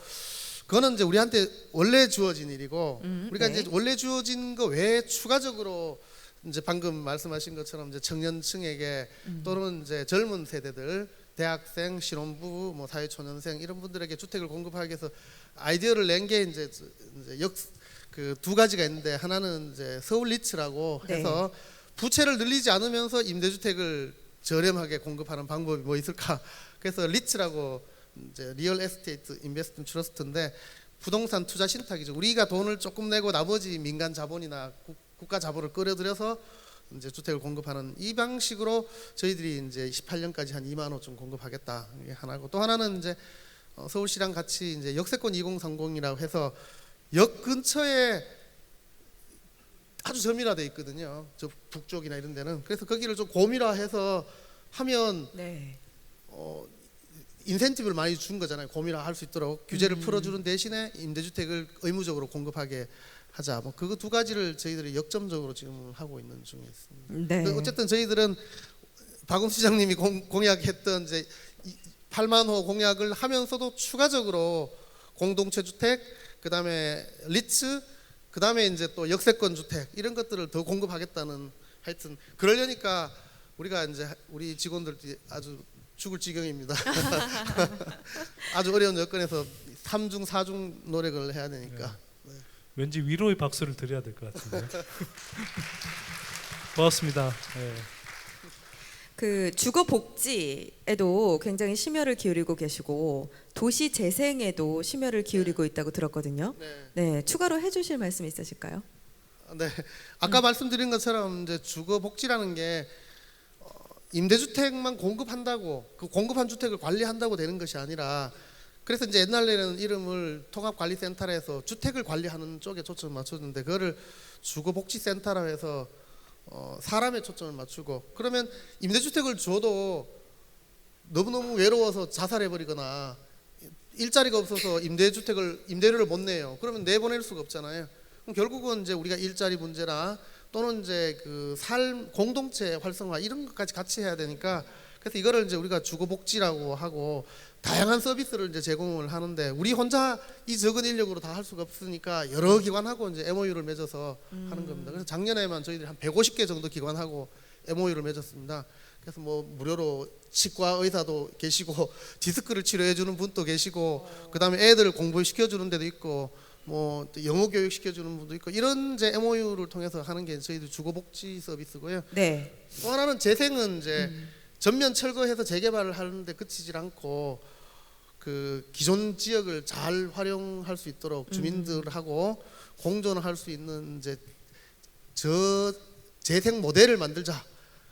그거는 이제 우리한테 원래 주어진 일이고, 우리가 네. 이제 원래 주어진 거 외에 추가적으로 이제 방금 말씀하신 것처럼 이제 청년층에게 또는 이제 젊은 세대들, 대학생, 신혼부부, 뭐 사회초년생 이런 분들에게 주택을 공급하기 위해서 아이디어를 낸 게 이제 그 두 가지가 있는데, 하나는 이제 서울 리츠라고 네. 해서 부채를 늘리지 않으면서 임대주택을 저렴하게 공급하는 방법이 뭐 있을까? 그래서 리츠라고 이제 리얼 에스테이트 인베스트먼트 트러스트인데, 부동산 투자 신탁이죠. 우리가 돈을 조금 내고 나머지 민간 자본이나 국가 자본을 끌어들여서 이제 주택을 공급하는 이 방식으로 저희들이 이제 28년까지 한 2만 호쯤 공급하겠다, 이게 하나고, 또 하나는 이제 서울시랑 같이 이제 역세권 2030이라고 해서 역 근처에 아주 저밀화돼 있거든요. 저 북쪽이나 이런 데는. 그래서 거기를 좀 고밀화해서 하면 네. 인센티브를 많이 준 거잖아요. 고밀화 할 수 있도록 규제를 풀어주는 대신에 임대주택을 의무적으로 공급하게 하자. 뭐 그거 두 가지를 저희들이 역점적으로 지금 하고 있는 중에 있습니다. 네. 어쨌든 저희들은 박원순 시장님이 공약했던 이제 8만 호 공약을 하면서도 추가적으로 공동체 주택, 그다음에 리츠, 그다음에 이제 또 역세권 주택 이런 것들을 더 공급하겠다는, 하여튼 그러려니까 우리가 이제 우리 직원들이 아주 죽을 지경입니다. 아주 어려운 여건에서 3중 4중 노력을 해야 되니까. 네. 왠지 위로의 박수를 드려야 될 것 같은데요. 고맙습니다. 네. 그 주거 복지에도 굉장히 심혈을 기울이고 계시고 도시 재생에도 심혈을 기울이고 있다고 들었거든요. 네, 추가로 해주실 말씀 있으실까요? 네, 아까 말씀드린 것처럼 이제 주거 복지라는 게 임대주택만 공급한다고, 그 공급한 주택을 관리한다고 되는 것이 아니라, 그래서 이제 옛날에는 이름을 통합관리센터라 해서 주택을 관리하는 쪽에 초점을 맞췄는데, 그거를 주거복지센터라 해서 사람에 초점을 맞추고, 그러면 임대주택을 줘도 너무너무 외로워서 자살해버리거나 일자리가 없어서 임대료를 못 내요. 그러면 내보낼 수가 없잖아요. 그럼 결국은 이제 우리가 일자리 문제나 또는 이제 그 삶 공동체 활성화 이런 것까지 같이 해야 되니까, 그래서 이거를 이제 우리가 주거복지라고 하고 다양한 서비스를 이제 제공을 하는데 우리 혼자 이 적은 인력으로 다 할 수가 없으니까 여러 기관하고 이제 MOU를 맺어서 하는 겁니다. 그래서 작년에만 저희들이 한 150개 정도 기관하고 MOU를 맺었습니다. 그래서 뭐 무료로 치과 의사도 계시고 디스크를 치료해 주는 분도 계시고 그다음에 애들 공부시켜 주는 데도 있고 뭐 영어 교육 시켜 주는 분도 있고 이런 이제 MOU를 통해서 하는 게 저희들 주거복지 서비스고요. 네. 또 하나는 재생은 이제 전면 철거해서 재개발을 하는데 그치질 않고 그 기존 지역을 잘 활용할 수 있도록 주민들하고 공존할 수 있는 이제 저 재생 모델을 만들자.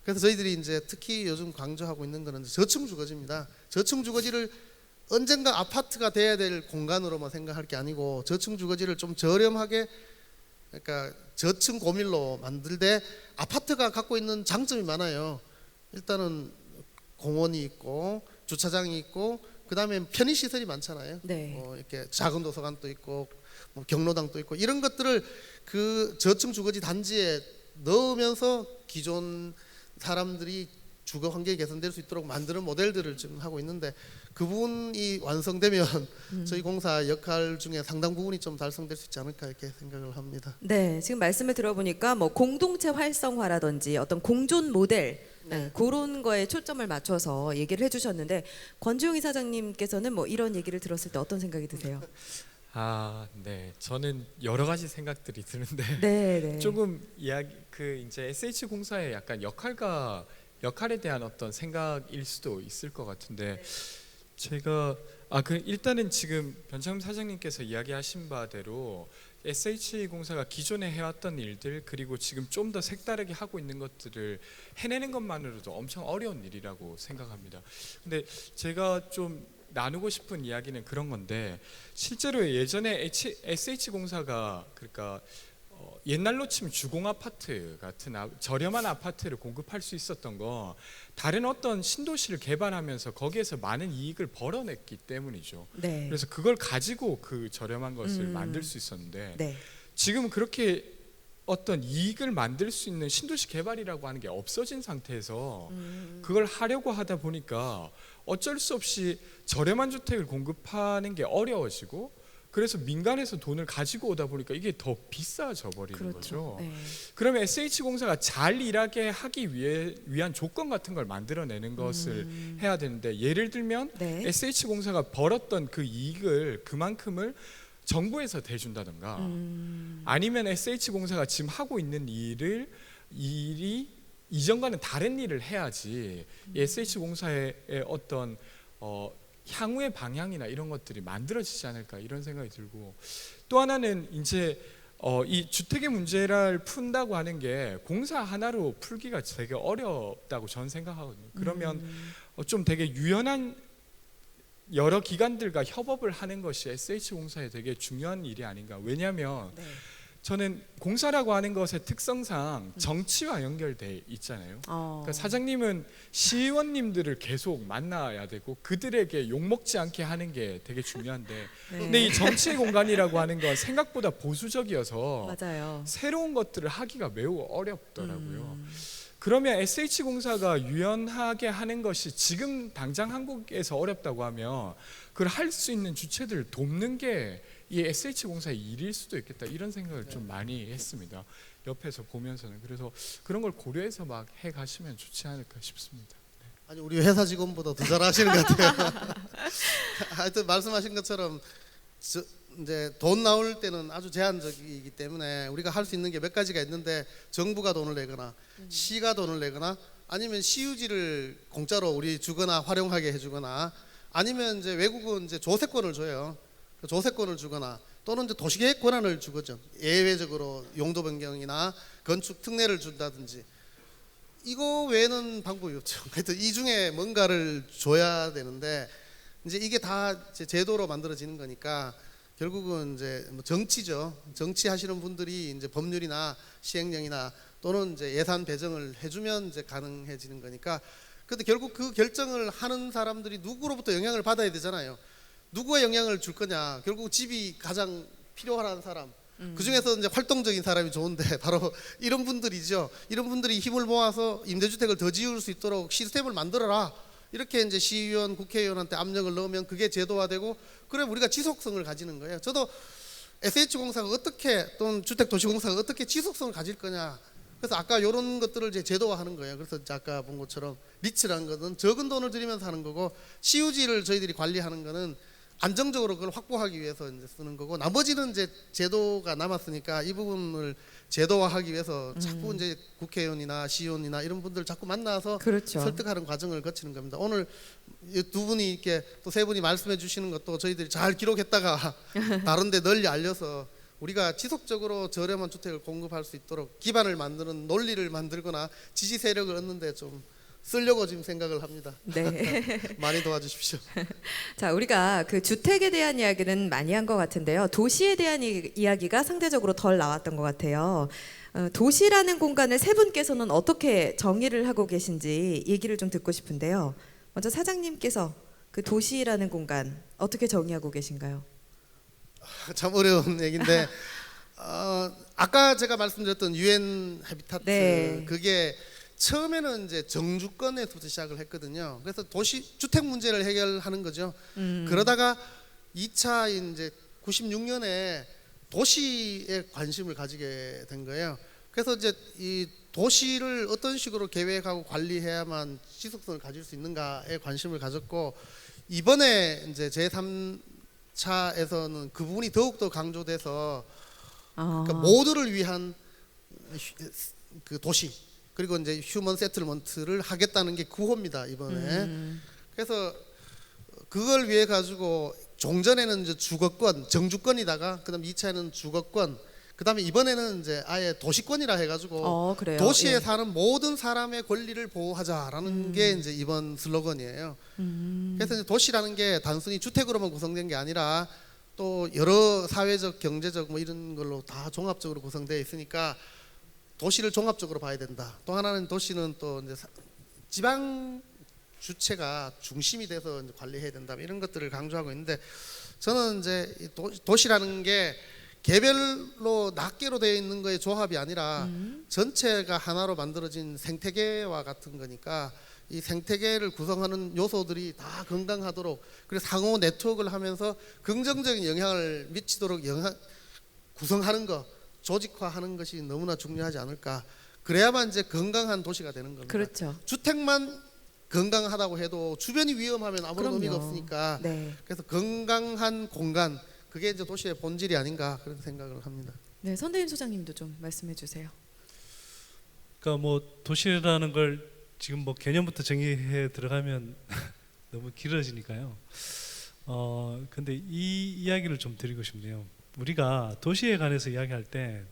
그래서 저희들이 이제 특히 요즘 강조하고 있는 거는 저층 주거지입니다. 저층 주거지를 언젠가 아파트가 돼야 될 공간으로만 생각할 게 아니고 저층 주거지를 좀 저렴하게 그러니까 저층 고밀로 만들 때 아파트가 갖고 있는 장점이 많아요. 일단은 공원이 있고 주차장이 있고 그다음에 편의 시설이 많잖아요. 네. 이렇게 작은 도서관도 있고 뭐 경로당도 있고 이런 것들을 그 저층 주거지 단지에 넣으면서 기존 사람들이 주거 환경이 개선될 수 있도록 만드는 모델들을 지금 하고 있는데 그 부분이 완성되면 저희 공사 역할 중에 상당 부분이 좀 달성될 수 있지 않을까 이렇게 생각을 합니다. 네, 지금 말씀을 들어보니까 뭐 공동체 활성화라든지 어떤 공존 모델 그런 거에 초점을 맞춰서 얘기를 해주셨는데 권주용 이사장님께서는 뭐 이런 얘기를 들었을 때 어떤 생각이 드세요? 네. 저는 여러 가지 생각들이 드는데 네, 네. 조금 이야기 이제 SH 공사의 약간 역할에 대한 어떤 생각일 수도 있을 것 같은데 제가 일단은 지금 변창흠 사장님께서 이야기하신 바대로 SH 공사가 기존에 해왔던 일들 그리고 지금 좀 더 색다르게 하고 있는 것들을 해내는 것만으로도 엄청 어려운 일이라고 생각합니다. 근데 제가 좀 나누고 싶은 이야기는 그런 건데 실제로 예전에 SH 공사가 그러니까 옛날로 치면 주공 아파트 같은 저렴한 아파트를 공급할 수 있었던 거 다른 어떤 신도시를 개발하면서 거기에서 많은 이익을 벌어냈기 때문이죠. 네. 그래서 그걸 가지고 그 저렴한 것을 만들 수 있었는데 네. 지금은 그렇게 어떤 이익을 만들 수 있는 신도시 개발이라고 하는 게 없어진 상태에서 그걸 하려고 하다 보니까 어쩔 수 없이 저렴한 주택을 공급하는 게 어려워지고 그래서 민간에서 돈을 가지고 오다 보니까 이게 더 비싸져 버리는 그렇죠. 거죠. 네. 그러면 SH공사가 잘 일하게 하기 위한 조건 같은 걸 만들어내는 것을 해야 되는데 예를 들면 네. SH공사가 벌었던 그 이익을 그만큼을 정부에서 대준다든가 아니면 SH공사가 지금 하고 있는 일이 이전과는 다른 일을 해야지 SH공사의 어떤 향후의 방향이나 이런 것들이 만들어지지 않을까 이런 생각이 들고 또 하나는 이제 이 주택의 문제를 푼다고 하는 게 공사 하나로 풀기가 되게 어렵다고 저는 생각하거든요. 그러면 좀 되게 유연한 여러 기관들과 협업을 하는 것이 SH공사에 되게 중요한 일이 아닌가. 왜냐하면 네. 저는 공사라고 하는 것의 특성상 정치와 연결돼 있잖아요. 그러니까 사장님은 시의원님들을 계속 만나야 되고 그들에게 욕먹지 않게 하는 게 되게 중요한데 네. 근데 이 정치의 공간이라고 하는 건 생각보다 보수적이어서 맞아요. 새로운 것들을 하기가 매우 어렵더라고요. 그러면 SH공사가 유연하게 하는 것이 지금 당장 한국에서 어렵다고 하면 그걸 할 수 있는 주체들을 돕는 게 이 SH공사의 일일 수도 있겠다 이런 생각을 좀 많이 했습니다. 옆에서 보면서는. 그래서 그런 걸 고려해서 막 해가시면 좋지 않을까 싶습니다. 아니 우리 회사 직원보다 더 잘하시는 것 같아요. 하여튼 말씀하신 것처럼 이제 돈 나올 때는 아주 제한적이기 때문에 우리가 할 수 있는 게 몇 가지가 있는데 정부가 돈을 내거나 시가 돈을 내거나 아니면 시유지를 공짜로 우리 주거나 활용하게 해주거나 아니면 이제 외국은 이제 조세권을 줘요. 조세권을 주거나 또는 이제 도시계획 권한을 주거죠. 예외적으로 용도 변경이나 건축 특례를 준다든지 이거 외에는 방법이 없죠. 하여튼 이 중에 뭔가를 줘야 되는데 이제 이게 다 이제 제도로 만들어지는 거니까 결국은 이제 뭐 정치죠. 정치하시는 분들이 이제 법률이나 시행령이나 또는 이제 예산 배정을 해주면 이제 가능해지는 거니까. 근데 결국 그 결정을 하는 사람들이 누구로부터 영향을 받아야 되잖아요. 누구의 영향을 줄 거냐. 결국 집이 가장 필요하다는 사람, 그 중에서 이제 활동적인 사람이 좋은데 바로 이런 분들이죠. 이런 분들이 힘을 모아서 임대주택을 더 지을 수 있도록 시스템을 만들어라. 이렇게 이제 시의원, 국회의원한테 압력을 넣으면 그게 제도화되고 그래 우리가 지속성을 가지는 거예요. 저도 SH공사가 어떻게 또는 주택도시공사가 어떻게 지속성을 가질 거냐. 그래서 아까 이런 것들을 이제 제도화하는 거예요. 그래서 이제 아까 본 것처럼 리츠라는 것은 적은 돈을 들이면서 하는 거고 CUG를 저희들이 관리하는 거는 안정적으로 그걸 확보하기 위해서 이제 쓰는 거고 나머지는 이제 제도가 남았으니까 이 부분을 제도화하기 위해서 자꾸 이제 국회의원이나 시의원이나 이런 분들 자꾸 만나서 그렇죠. 설득하는 과정을 거치는 겁니다. 오늘 이 두 분이 이렇게 또 세 분이 말씀해 주시는 것도 저희들이 잘 기록했다가 다른데 널리 알려서 우리가 지속적으로 저렴한 주택을 공급할 수 있도록 기반을 만드는 논리를 만들거나 지지 세력을 얻는데 좀 쓰려고 지금 생각을 합니다. 네. 많이 도와주십시오. 자, 우리가 그 주택에 대한 이야기는 많이 한 것 같은데요. 도시에 대한 이야기가 상대적으로 덜 나왔던 것 같아요. 도시라는 공간을 세 분께서는 어떻게 정의를 하고 계신지 얘기를 좀 듣고 싶은데요. 먼저 사장님께서 그 도시라는 공간 어떻게 정의하고 계신가요? 참 어려운 얘기인데 아까 제가 말씀드렸던 유엔 해비타트 네. 그게 처음에는 이제 정주권에서부터 시작을 했거든요. 그래서 도시 주택 문제를 해결하는 거죠. 그러다가 2차 이제 96년에 도시에 관심을 가지게 된 거예요. 그래서 이제 이 도시를 어떤 식으로 계획하고 관리해야만 지속성을 가질 수 있는가에 관심을 가졌고 이번에 이제 제3차에서는 그 부분이 더욱더 강조돼서 그러니까 모두를 위한 그 도시 그리고 이제 휴먼 세틀먼트를 하겠다는 게 9호입니다 이번에. 그래서 그걸 위해 가지고 종전에는 이제 주거권, 정주권이다가 그다음 2차에는 주거권, 그다음에 이번에는 이제 아예 도시권이라 해가지고 그래요? 도시에 예. 사는 모든 사람의 권리를 보호하자라는 게 이제 이번 슬로건이에요. 그래서 이제 도시라는 게 단순히 주택으로만 구성된 게 아니라 또 여러 사회적, 경제적 뭐 이런 걸로 다 종합적으로 구성되어 있으니까. 도시를 종합적으로 봐야 된다. 또 하나는 도시는 또 이제 지방 주체가 중심이 돼서 이제 관리해야 된다. 이런 것들을 강조하고 있는데 저는 이제 도시라는 게 개별로 낱개로 되어 있는 거의 조합이 아니라 전체가 하나로 만들어진 생태계와 같은 거니까 이 생태계를 구성하는 요소들이 다 건강하도록 그리고 상호 네트워크를 하면서 긍정적인 영향을 미치도록 구성하는 거. 조직화하는 것이 너무나 중요하지 않을까. 그래야만 이제 건강한 도시가 되는 겁니다. 그렇죠. 주택만 건강하다고 해도 주변이 위험하면 아무런 그럼요. 의미가 없으니까. 네. 그래서 건강한 공간 그게 이제 도시의 본질이 아닌가 그런 생각을 합니다. 네, 선대인 소장님도 좀 말씀해 주세요. 그러니까 뭐 도시라는 걸 지금 뭐 개념부터 정의해 들어가면 너무 길어지니까요. 근데 이 이야기를 좀 드리고 싶네요. 우리가 도시에 관해서 이야기할 때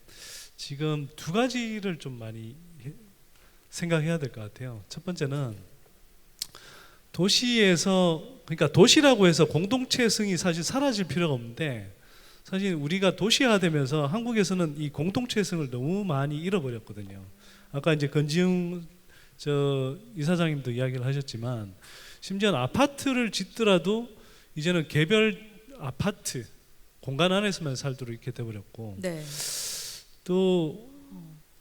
지금 두 가지를 좀 많이 생각해야 될 것 같아요. 첫 번째는 도시에서 그러니까 도시라고 해서 공동체성이 사실 사라질 필요가 없는데 사실 우리가 도시화되면서 한국에서는 이 공동체성을 너무 많이 잃어버렸거든요. 아까 이제 건지웅 이사장님도 이야기를 하셨지만 심지어 아파트를 짓더라도 이제는 개별 아파트 공간 안에서만 살도록 이렇게 돼버렸고 네. 또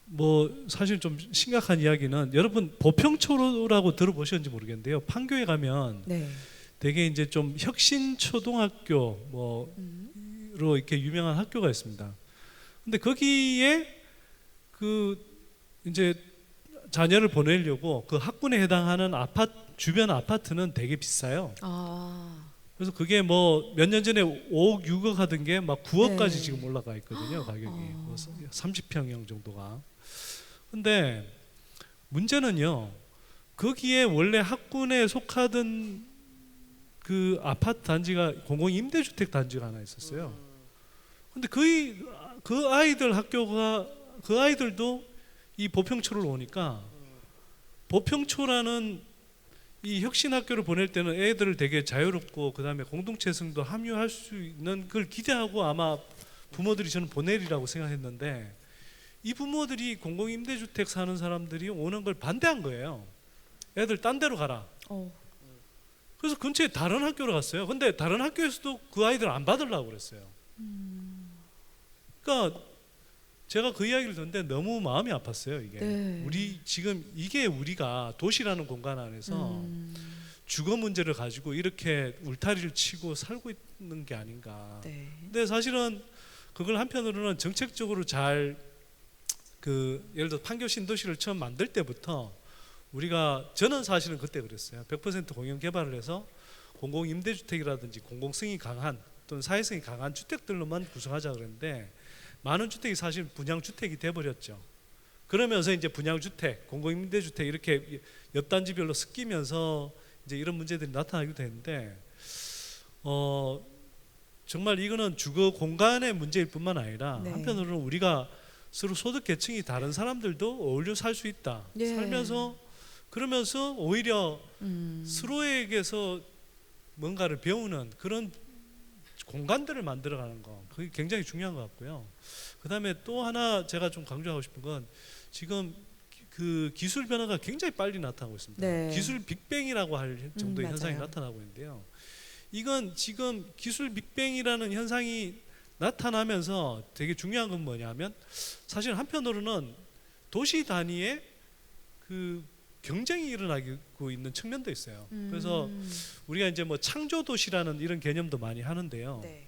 뭐 사실 좀 심각한 이야기는 여러분 보평초라고 들어보셨는지 모르겠는데요. 판교에 가면 네. 되게 이제 좀 혁신 초등학교 뭐로 이렇게 유명한 학교가 있습니다. 근데 거기에 그 이제 자녀를 보내려고 그 학군에 해당하는 주변 아파트는 되게 비싸요. 그래서 그게 뭐 몇 년 전에 5억, 6억 하던 게 막 9억까지 네. 지금 올라가 있거든요. 가격이 뭐 30평형 정도가. 근데 문제는요. 거기에 원래 학군에 속하던 그 아파트 단지가 공공임대주택 단지가 하나 있었어요. 근데 그 아이들도 이 보평초를 오니까 보평초라는 이 혁신학교를 보낼 때는 애들을 되게 자유롭고 그 다음에 공동체성도 함유할 수 있는 걸 기대하고 아마 부모들이 저는 보내리라고 생각했는데 이 부모들이 공공임대주택 사는 사람들이 오는 걸 반대한 거예요. 애들 딴 데로 가라. 그래서 근처에 다른 학교로 갔어요. 근데 다른 학교에서도 그 아이들 안 받으려고 그랬어요. 그러니까 제가 그 이야기를 듣는데 너무 마음이 아팠어요. 이게 네. 우리 지금 이게 우리가 도시라는 공간 안에서 주거 문제를 가지고 이렇게 울타리를 치고 살고 있는 게 아닌가. 네. 근데 사실은 그걸 한편으로는 정책적으로 잘 예를 들어 판교 신도시를 처음 만들 때부터 저는 사실은 그때 그랬어요. 100% 공영 개발을 해서 공공 임대주택이라든지 공공성이 강한 또는 사회성이 강한 주택들로만 구성하자 그랬는데 많은 주택이 사실 분양주택이 돼버렸죠. 그러면서 이제 분양주택, 공공임대주택 이렇게 옆단지별로 섞이면서 이제 이런 문제들이 나타나기도 했는데 정말 이거는 주거 공간의 문제일 뿐만 아니라 네. 한편으로는 우리가 서로 소득 계층이 다른 사람들도 어울려 살 수 있다. 예. 살면서 그러면서 오히려 서로에게서 뭔가를 배우는 그런 공간들을 만들어가는 거 그게 굉장히 중요한 것 같고요. 그다음에 또 하나 제가 좀 강조하고 싶은 건 지금 그 기술 변화가 굉장히 빨리 나타나고 있습니다. 네. 기술 빅뱅이라고 할 정도의 현상이 맞아요. 나타나고 있는데요. 이건 지금 기술 빅뱅이라는 현상이 나타나면서 되게 중요한 건 뭐냐면 사실 한편으로는 도시 단위의 그 경쟁이 일어나고 있는 측면도 있어요. 그래서 우리가 이제 뭐 창조 도시라는 이런 개념도 많이 하는데요. 네.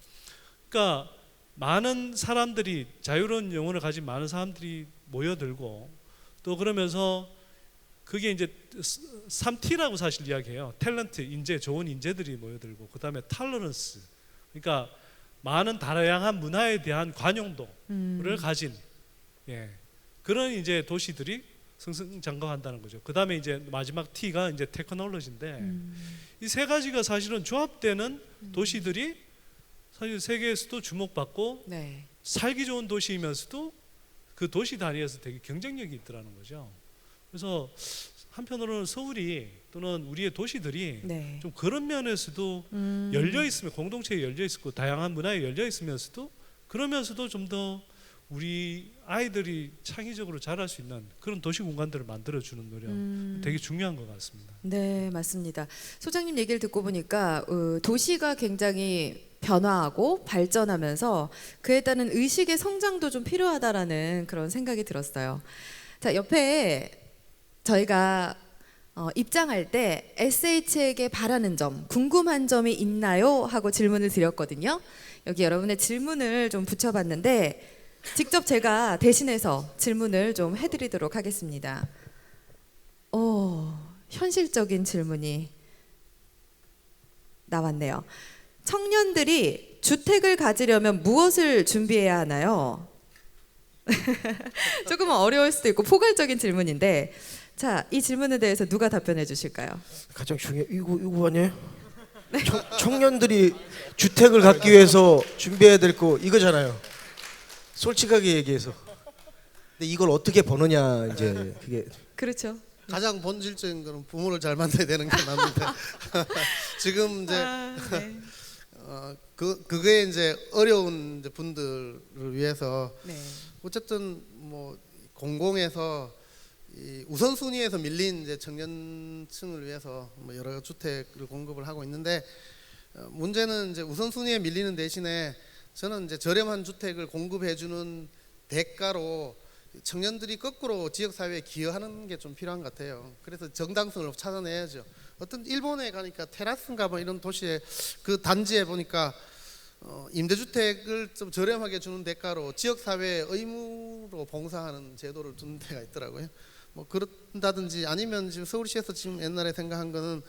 그러니까 많은 사람들이 자유로운 영혼을 가진 많은 사람들이 모여들고 또 그러면서 그게 이제 3T라고 사실 이야기해요. 탤런트, 인재, 좋은 인재들이 모여들고 그다음에 탈러런스. 그러니까 많은 다양한 문화에 대한 관용도를 가진 그런 이제 도시들이 승승장구한다는 거죠. 그다음에 이제 마지막 T가 이제 테크놀로지인데 이 세 가지가 사실은 조합되는 도시들이 사실 세계에서도 주목받고 네. 살기 좋은 도시이면서도 그 도시 단위에서 되게 경쟁력이 있더라는 거죠. 그래서 한편으로는 서울이 또는 우리의 도시들이 네. 좀 그런 면에서도 열려 있으면 공동체에 열려 있고 다양한 문화에 열려 있으면서도 그러면서도 좀 더 우리 아이들이 창의적으로 자랄 수 있는 그런 도시 공간들을 만들어주는 노력 되게 중요한 것 같습니다. 네, 맞습니다. 소장님 얘기를 듣고 보니까 도시가 굉장히 변화하고 발전하면서 그에 따른 의식의 성장도 좀 필요하다라는 그런 생각이 들었어요. 자, 옆에 저희가 입장할 때 SH에게 바라는 점, 궁금한 점이 있나요? 하고 질문을 드렸거든요. 여기 여러분의 질문을 좀 붙여봤는데 직접 제가 대신해서 질문을 좀 해드리도록 하겠습니다. 현실적인 질문이 나왔네요. 청년들이 주택을 가지려면 무엇을 준비해야 하나요? 조금은 어려울 수도 있고 포괄적인 질문인데, 자, 이 질문에 대해서 누가 답변해 주실까요? 가장 이거 아니에요? 청년들이 주택을 갖기 위해서 준비해야 될 거 이거잖아요. 솔직하게 얘기해서. 근데 이걸 어떻게 버느냐 이제 그게 그렇죠. 가장 본질적인 거는 부모를 잘 만나야 되는 게 맞는데 지금 이제 네. 그게 이제 어려운 이제 분들을 위해서 네. 어쨌든 뭐 공공에서 이 우선순위에서 밀린 이제 청년층을 위해서 뭐 여러 주택을 공급을 하고 있는데 문제는 이제 우선순위에 밀리는 대신에 저는 이제 저렴한 주택을 공급해주는 대가로 청년들이 거꾸로 지역 사회에 기여하는 게 좀 필요한 것 같아요. 그래서 정당성을 찾아내야죠. 어떤 일본에 가니까 테라스인가 뭐 이런 도시에 그 단지에 보니까 임대주택을 좀 저렴하게 주는 대가로 지역 사회에 의무로 봉사하는 제도를 두는 데가 있더라고요. 뭐 그런다든지 아니면 지금 서울시에서 지금 옛날에 생각한 거는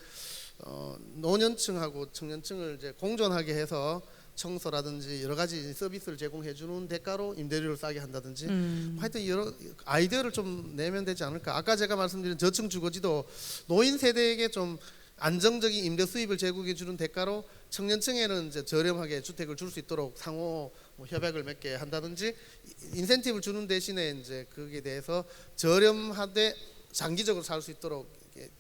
노년층하고 청년층을 이제 공존하게 해서 청소라든지 여러 가지 서비스를 제공해 주는 대가로 임대료를 싸게 한다든지 하여튼 여러 아이디어를 좀 내면 되지 않을까. 아까 제가 말씀드린 저층 주거지도 노인 세대에게 좀 안정적인 임대 수입을 제공해 주는 대가로 청년층에는 이제 저렴하게 주택을 줄 수 있도록 상호 뭐 협약을 맺게 한다든지 인센티브를 주는 대신에 이제 거기에 대해서 저렴하되 장기적으로 살 수 있도록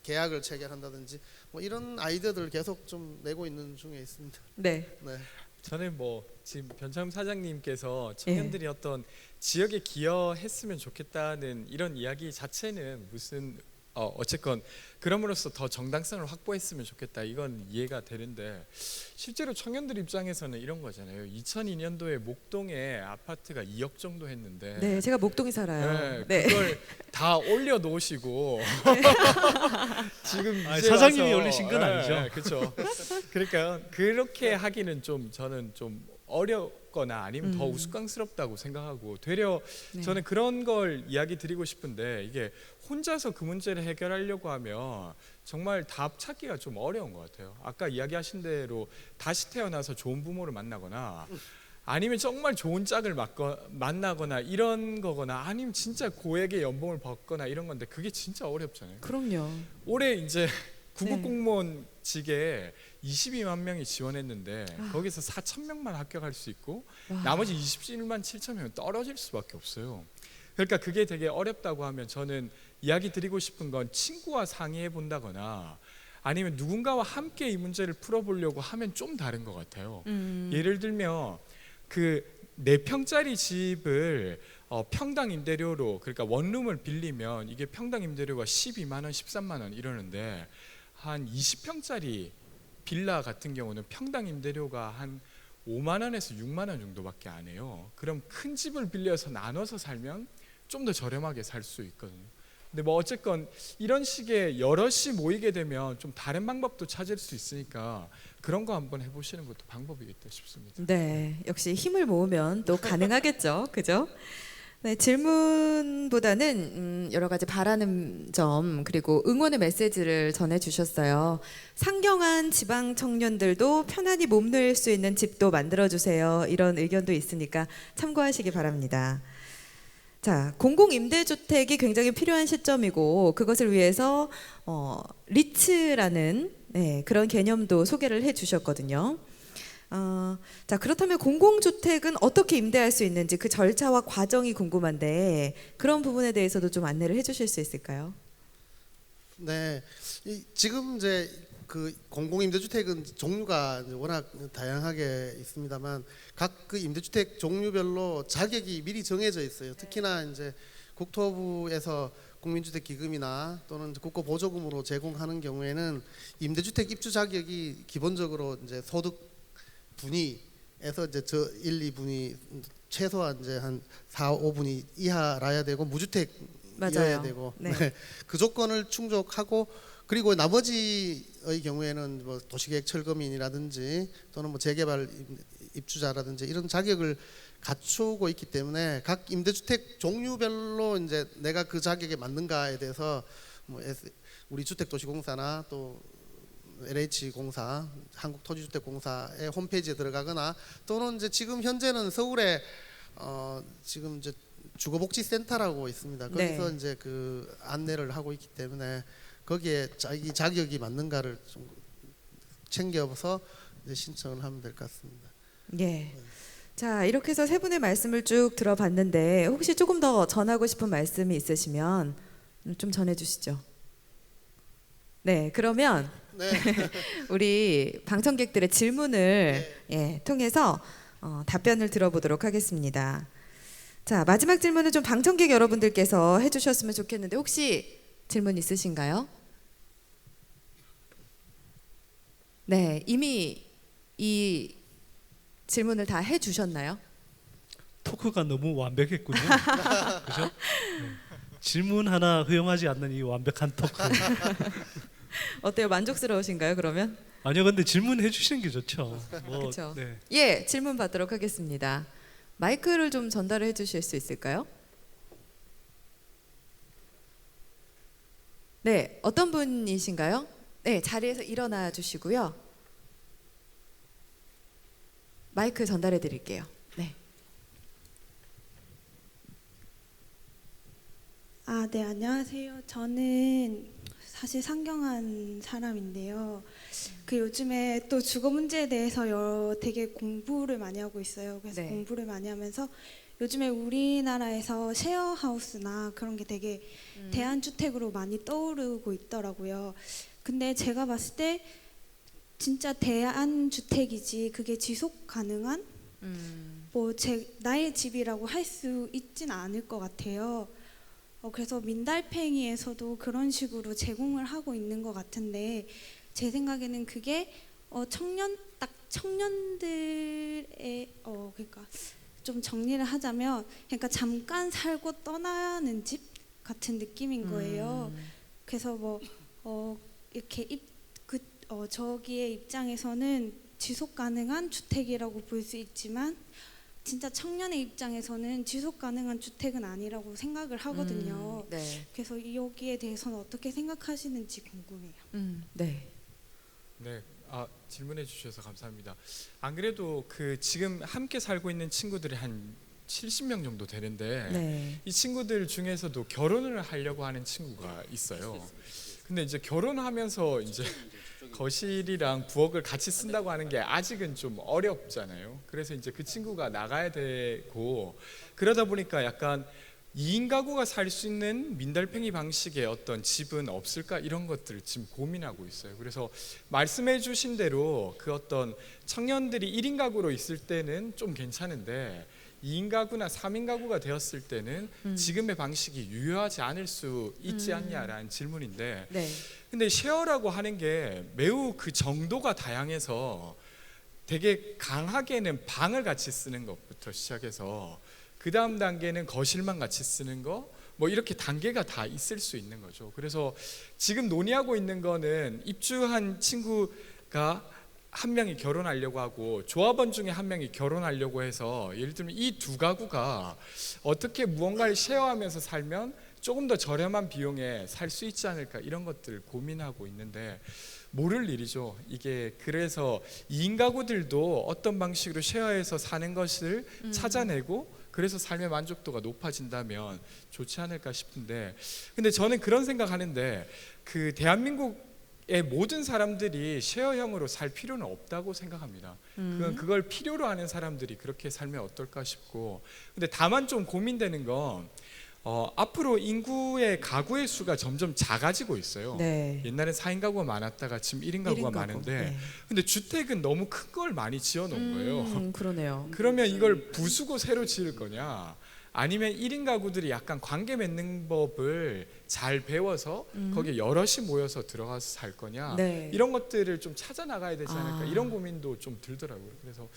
계약을 체결한다든지 뭐 이런 아이디어들을 계속 좀 내고 있는 중에 있습니다. 네. 네. 저는 뭐 지금 변창흠 사장님께서 청년들이 어떤 지역에 기여했으면 좋겠다는 이런 이야기 자체는 무슨 어쨌건 그럼으로써 더 정당성을 확보했으면 좋겠다. 이건 이해가 되는데 실제로 청년들 입장에서는 이런 거잖아요. 2002년도에 목동에 아파트가 2억 정도 했는데 네, 제가 목동에 살아요. 네. 그걸 다 올려놓으시고 지금 아니, 이제 사장님이 와서, 올리신 건 아니죠. 그렇죠. 그러니까 그렇게 하기는 좀 저는 좀 어렵거나 아니면 더 우스꽝스럽다고 생각하고 되려 네. 저는 그런 걸 이야기 드리고 싶은데 이게 혼자서 그 문제를 해결하려고 하면 정말 답 찾기가 좀 어려운 것 같아요. 아까 이야기하신 대로 다시 태어나서 좋은 부모를 만나거나 아니면 정말 좋은 짝을 만나거나 이런 거거나 아니면 진짜 고액의 연봉을 받거나 이런 건데 그게 진짜 어렵잖아요. 그럼요. 올해 이제 네. 구급 공무원직에 22만 명이 지원했는데 거기서 4천 명만 합격할 수 있고 와. 나머지 27만 7천 명은 떨어질 수밖에 없어요. 그러니까 그게 되게 어렵다고 하면 저는 이야기 드리고 싶은 건 친구와 상의해 본다거나 아니면 누군가와 함께 이 문제를 풀어보려고 하면 좀 다른 것 같아요. 예를 들면 그 4평짜리 집을 평당 임대료로 그러니까 원룸을 빌리면 이게 평당 임대료가 12만 원, 13만 원 이러는데 한 20평짜리 빌라 같은 경우는 평당 임대료가 한 5만 원에서 6만 원 정도밖에 안 해요. 그럼 큰 집을 빌려서 나눠서 살면 좀 더 저렴하게 살 수 있거든요. 근데 뭐 어쨌건 이런 식의 여럿이 모이게 되면 좀 다른 방법도 찾을 수 있으니까 그런 거 한번 해보시는 것도 방법이겠다 싶습니다. 네, 역시 힘을 모으면 또 가능하겠죠, 그죠? 네, 질문보다는 여러 가지 바라는 점 그리고 응원의 메시지를 전해주셨어요. 상경한 지방 청년들도 편안히 몸놓일 수 있는 집도 만들어주세요. 이런 의견도 있으니까 참고하시기 바랍니다. 자, 공공임대주택이 굉장히 필요한 시점이고 그것을 위해서 리츠라는 그런 개념도 소개를 해주셨거든요. 자, 그렇다면 공공주택은 어떻게 임대할 수 있는지 그 절차와 과정이 궁금한데 그런 부분에 대해서도 좀 안내를 해주실 수 있을까요? 네, 지금 이제 그 공공임대주택은 종류가 워낙 다양하게 있습니다만 각 그 임대주택 종류별로 자격이 미리 정해져 있어요. 특히나 이제 국토부에서 국민주택기금이나 또는 국고보조금으로 제공하는 경우에는 임대주택 입주 자격이 기본적으로 이제 소득 분위에서 이제 저 1, 2분위 최소한 이제 한 4, 5분위 이하라야 되고 무주택이어야 되고 네. 네. 그 조건을 충족하고 그리고 나머지의 경우에는 뭐 도시계획 철거민이라든지 또는 뭐 재개발 입주자라든지 이런 자격을 갖추고 있기 때문에 각 임대주택 종류별로 이제 내가 그 자격에 맞는가에 대해서 뭐 우리 주택도시공사나 또 LH공사, 한국토지주택공사의 홈페이지에 들어가거나 또는 이제 지금 현재는 서울에 지금 이제 주거복지센터라고 있습니다. 거기서 네. 이제 그 안내를 하고 있기 때문에 거기에 자기 자격이 맞는가를 좀 챙겨서 이제 신청을 하면 될 것 같습니다. 예. 자, 이렇게 해서 세 분의 말씀을 쭉 들어봤는데 혹시 조금 더 전하고 싶은 말씀이 있으시면 좀 전해주시죠. 네, 그러면 네. 우리 방청객들의 질문을 통해서 답변을 들어보도록 하겠습니다. 자, 마지막 질문은 좀 방청객 여러분들께서 해주셨으면 좋겠는데 혹시 질문 있으신가요? 네, 이미 이 질문을 다 해주셨나요? 토크가 너무 완벽했군요. 그죠? 네. 질문 하나 허용하지 않는 이 완벽한 토크. 어때요? 만족스러우신가요? 그러면? 아니요, 근데 질문해 주시는 게 좋죠. 뭐, 그렇죠. 네. 예, 질문 받도록 하겠습니다. 마이크를 좀 전달해 주실 수 있을까요? 네, 어떤 분이신가요? 네, 자리에서 일어나 주시고요. 마이크 전달해 드릴게요. 네. 네, 안녕하세요. 저는 사실 상경한 사람인데요. 그 요즘에 또 주거 문제에 대해서 되게 공부를 많이 하고 있어요. 그래서 네. 공부를 많이 하면서 요즘에 우리나라에서 셰어하우스나 그런 게 되게 대안주택으로 많이 떠오르고 있더라고요. 근데 제가 봤을 때 진짜 대안주택이지 그게 지속 가능한 뭐 나의 집이라고 할 수 있진 않을 것 같아요. 그래서 민달팽이에서도 그런 식으로 제공을 하고 있는 것 같은데 제 생각에는 그게 청년들의 그러니까 좀 정리를 하자면 그러니까 잠깐 살고 떠나는 집 같은 느낌인 거예요. 그래서 이렇게 저기의 입장에서는 지속 가능한 주택이라고 볼 수 있지만 진짜 청년의 입장에서는 지속 가능한 주택은 아니라고 생각을 하거든요. 네. 그래서 여기에 대해서는 어떻게 생각하시는지 궁금해요. 네. 네, 질문해 주셔서 감사합니다. 안 그래도 그 지금 함께 살고 있는 친구들이 한 70명 정도 되는데 네. 이 친구들 중에서도 결혼을 하려고 하는 친구가 있어요. 근데 이제 결혼하면서 이제 거실이랑 부엌을 같이 쓴다고 하는 게 아직은 좀 어렵잖아요. 그래서 이제 그 친구가 나가야 되고 그러다 보니까 약간 2인 가구가 살 수 있는 민달팽이 방식의 어떤 집은 없을까 이런 것들을 지금 고민하고 있어요. 그래서 말씀해 주신 대로 그 어떤 청년들이 1인 가구로 있을 때는 좀 괜찮은데 2인 가구나 3인 가구가 되었을 때는 지금의 방식이 유효하지 않을 수 있지 않냐라는 질문인데 네. 근데 쉐어라고 하는 게 매우 그 정도가 다양해서 되게 강하게는 방을 같이 쓰는 것부터 시작해서 그 다음 단계는 거실만 같이 쓰는 거 뭐 이렇게 단계가 다 있을 수 있는 거죠. 그래서 지금 논의하고 있는 거는 입주한 친구가 한 명이 결혼하려고 하고 조합원 중에 한 명이 결혼하려고 해서 예를 들면 이 두 가구가 어떻게 무언가를 쉐어하면서 살면 조금 더 저렴한 비용에 살 수 있지 않을까 이런 것들을 고민하고 있는데 모를 일이죠. 이게 그래서 2인 가구들도 어떤 방식으로 쉐어해서 사는 것을 찾아내고 그래서 삶의 만족도가 높아진다면 좋지 않을까 싶은데 근데 저는 그런 생각하는데 그 대한민국의 모든 사람들이 쉐어형으로 살 필요는 없다고 생각합니다. 그걸 필요로 하는 사람들이 그렇게 살면 어떨까 싶고 근데 다만 좀 고민되는 건 앞으로 인구의 가구의 수가 점점 작아지고 있어요. 네. 옛날엔 4인 가구가 많았다가 지금 1인 가구가 1인 가구. 많은데 네. 근데 주택은 너무 큰 걸 많이 지어놓은 거예요. 그러네요. 그러면 이걸 부수고 새로 지을 거냐 아니면 1인 가구들이 약간 관계 맺는 법을 잘 배워서 거기에 여럿이 모여서 들어가서 살 거냐 네. 이런 것들을 좀 찾아 나가야 되지 않을까 이런 고민도 좀 들더라고요. 그래서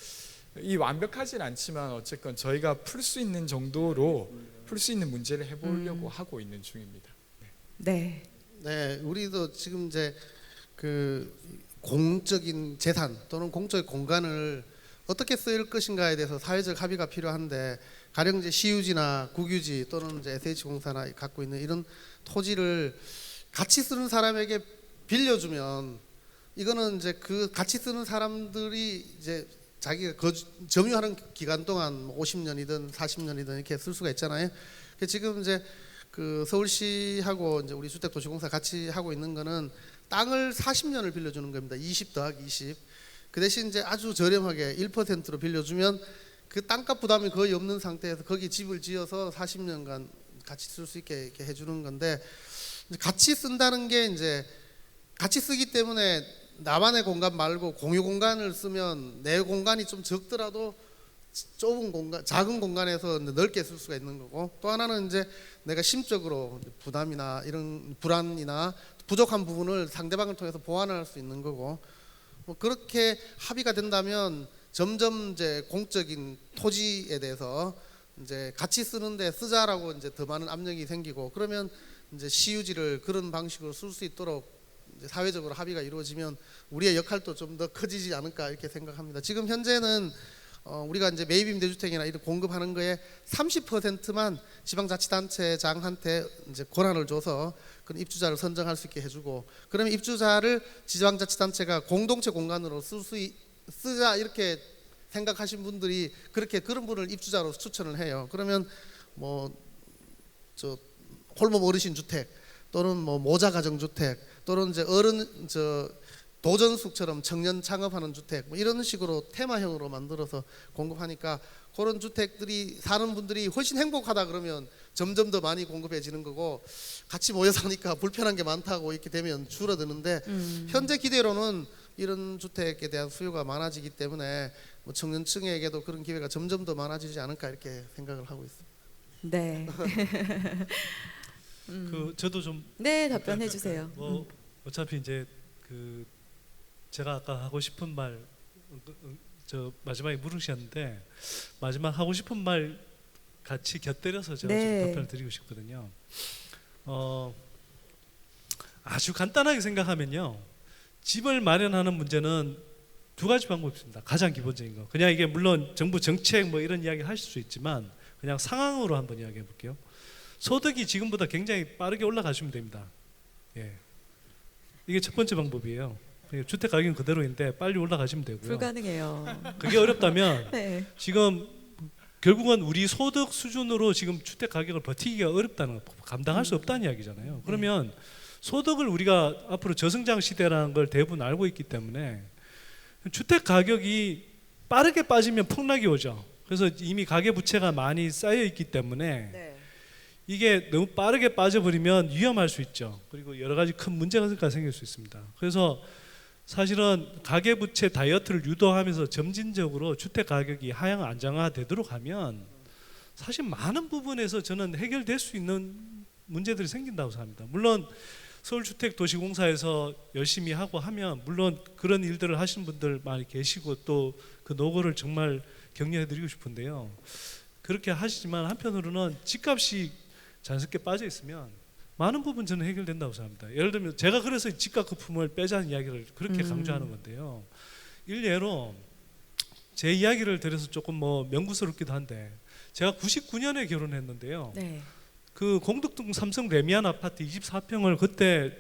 이 완벽하진 않지만 어쨌건 저희가 풀 수 있는 정도로 풀 수 있는 문제를 해보려고 하고 있는 중입니다. 네. 네, 우리도 지금 이제 그 공적인 재산 또는 공적 공간을 어떻게 쓸 것인가에 대해서 사회적 합의가 필요한데 가령 이제 시유지나 국유지 또는 이제 SH공사나 갖고 있는 이런 토지를 같이 쓰는 사람에게 빌려주면 이거는 이제 그 같이 쓰는 사람들이 이제 자기가 점유하는 기간 동안 50년이든 40년이든 이렇게 쓸 수가 있잖아요. 지금 이제 그 서울시하고 이제 우리 주택도시공사 같이 하고 있는 거는 땅을 40년을 빌려주는 겁니다. 20 더하기 20. 그 대신 이제 아주 저렴하게 1%로 빌려주면 그 땅값 부담이 거의 없는 상태에서 거기 집을 지어서 40년간 같이 쓸 수 있게 이렇게 해주는 건데 같이 쓴다는 게 이제 같이 쓰기 때문에 나만의 공간 말고 공유 공간을 쓰면 내 공간이 좀 적더라도 좁은 공간, 작은 공간에서 넓게 쓸 수가 있는 거고 또 하나는 이제 내가 심적으로 부담이나 이런 불안이나 부족한 부분을 상대방을 통해서 보완할 수 있는 거고 뭐 그렇게 합의가 된다면 점점 이제 공적인 토지에 대해서 이제 같이 쓰는데 쓰자라고 이제 더 많은 압력이 생기고 그러면 이제 시유지를 그런 방식으로 쓸 수 있도록 이제 사회적으로 합의가 이루어지면 우리의 역할도 좀 더 커지지 않을까 이렇게 생각합니다. 지금 현재는 우리가 이제 매입 임대주택이나 이런 공급하는 거에 30%만 지방자치단체장한테 이제 권한을 줘서 그런 입주자를 선정할 수 있게 해주고 그러면 입주자를 지방자치단체가 공동체 공간으로 쓰자 이렇게 생각하신 분들이 그렇게 그런 분을 입주자로 추천을 해요. 그러면 뭐 저 홀몸 어르신 주택 또는 뭐 모자 가정 주택 또는 이제 어른 도전숙처럼 청년 창업하는 주택 뭐 이런 식으로 테마형으로 만들어서 공급하니까 그런 주택들이 사는 분들이 훨씬 행복하다 그러면 점점 더 많이 공급해지는 거고 같이 모여 사니까 불편한 게 많다고 이렇게 되면 줄어드는데 현재 기대로는 이런 주택에 대한 수요가 많아지기 때문에 뭐 청년층에게도 그런 기회가 점점 더 많아지지 않을까 이렇게 생각을 하고 있습니다. 네. 그 저도 좀 네, 답변해 주세요. 뭐 어차피 이제 그 제가 아까 하고 싶은 말 저 마지막에 물으셨는데 마지막 하고 싶은 말 같이 곁들여서 제가 네. 좀 답변을 드리고 싶거든요. 아주 간단하게 생각하면요, 집을 마련하는 문제는 두 가지 방법이 있습니다. 가장 기본적인 거. 그냥 이게 물론 정부 정책 뭐 이런 이야기 하실 수 있지만 그냥 상황으로 한번 이야기해 볼게요. 소득이 지금보다 굉장히 빠르게 올라가시면 됩니다. 예. 이게 첫 번째 방법이에요. 주택 가격은 그대로인데 빨리 올라가시면 되고요. 불가능해요. 그게 어렵다면 네. 지금 결국은 우리 소득 수준으로 지금 주택 가격을 버티기가 어렵다는 거, 감당할 수 없다는 이야기잖아요. 그러면 소득을 우리가 앞으로 저성장 시대라는 걸 대부분 알고 있기 때문에 주택 가격이 빠르게 빠지면 폭락이 오죠. 그래서 이미 가계 부채가 많이 쌓여 있기 때문에 네. 이게 너무 빠르게 빠져버리면 위험할 수 있죠. 그리고 여러 가지 큰 문제가 생길 수 있습니다. 그래서 사실은 가계부채 다이어트를 유도하면서 점진적으로 주택 가격이 하향 안정화되도록 하면 사실 많은 부분에서 저는 해결될 수 있는 문제들이 생긴다고 생각합니다. 물론 서울주택도시공사에서 열심히 하고 하면 물론 그런 일들을 하시는 분들 많이 계시고 또 그 노고를 정말 격려해드리고 싶은데요. 그렇게 하시지만 한편으로는 집값이 자연스럽게 빠져 있으면 많은 부분 저는 해결된다고 생각합니다. 예를 들면 제가 그래서 집값 거품을 빼자는 이야기를 그렇게 강조하는 건데요. 일례로 제 이야기를 들어서 조금 뭐 명구스럽기도 한데 제가 99년에 결혼했는데요. 네. 그 공덕동 삼성 레미안 아파트 24평을 그때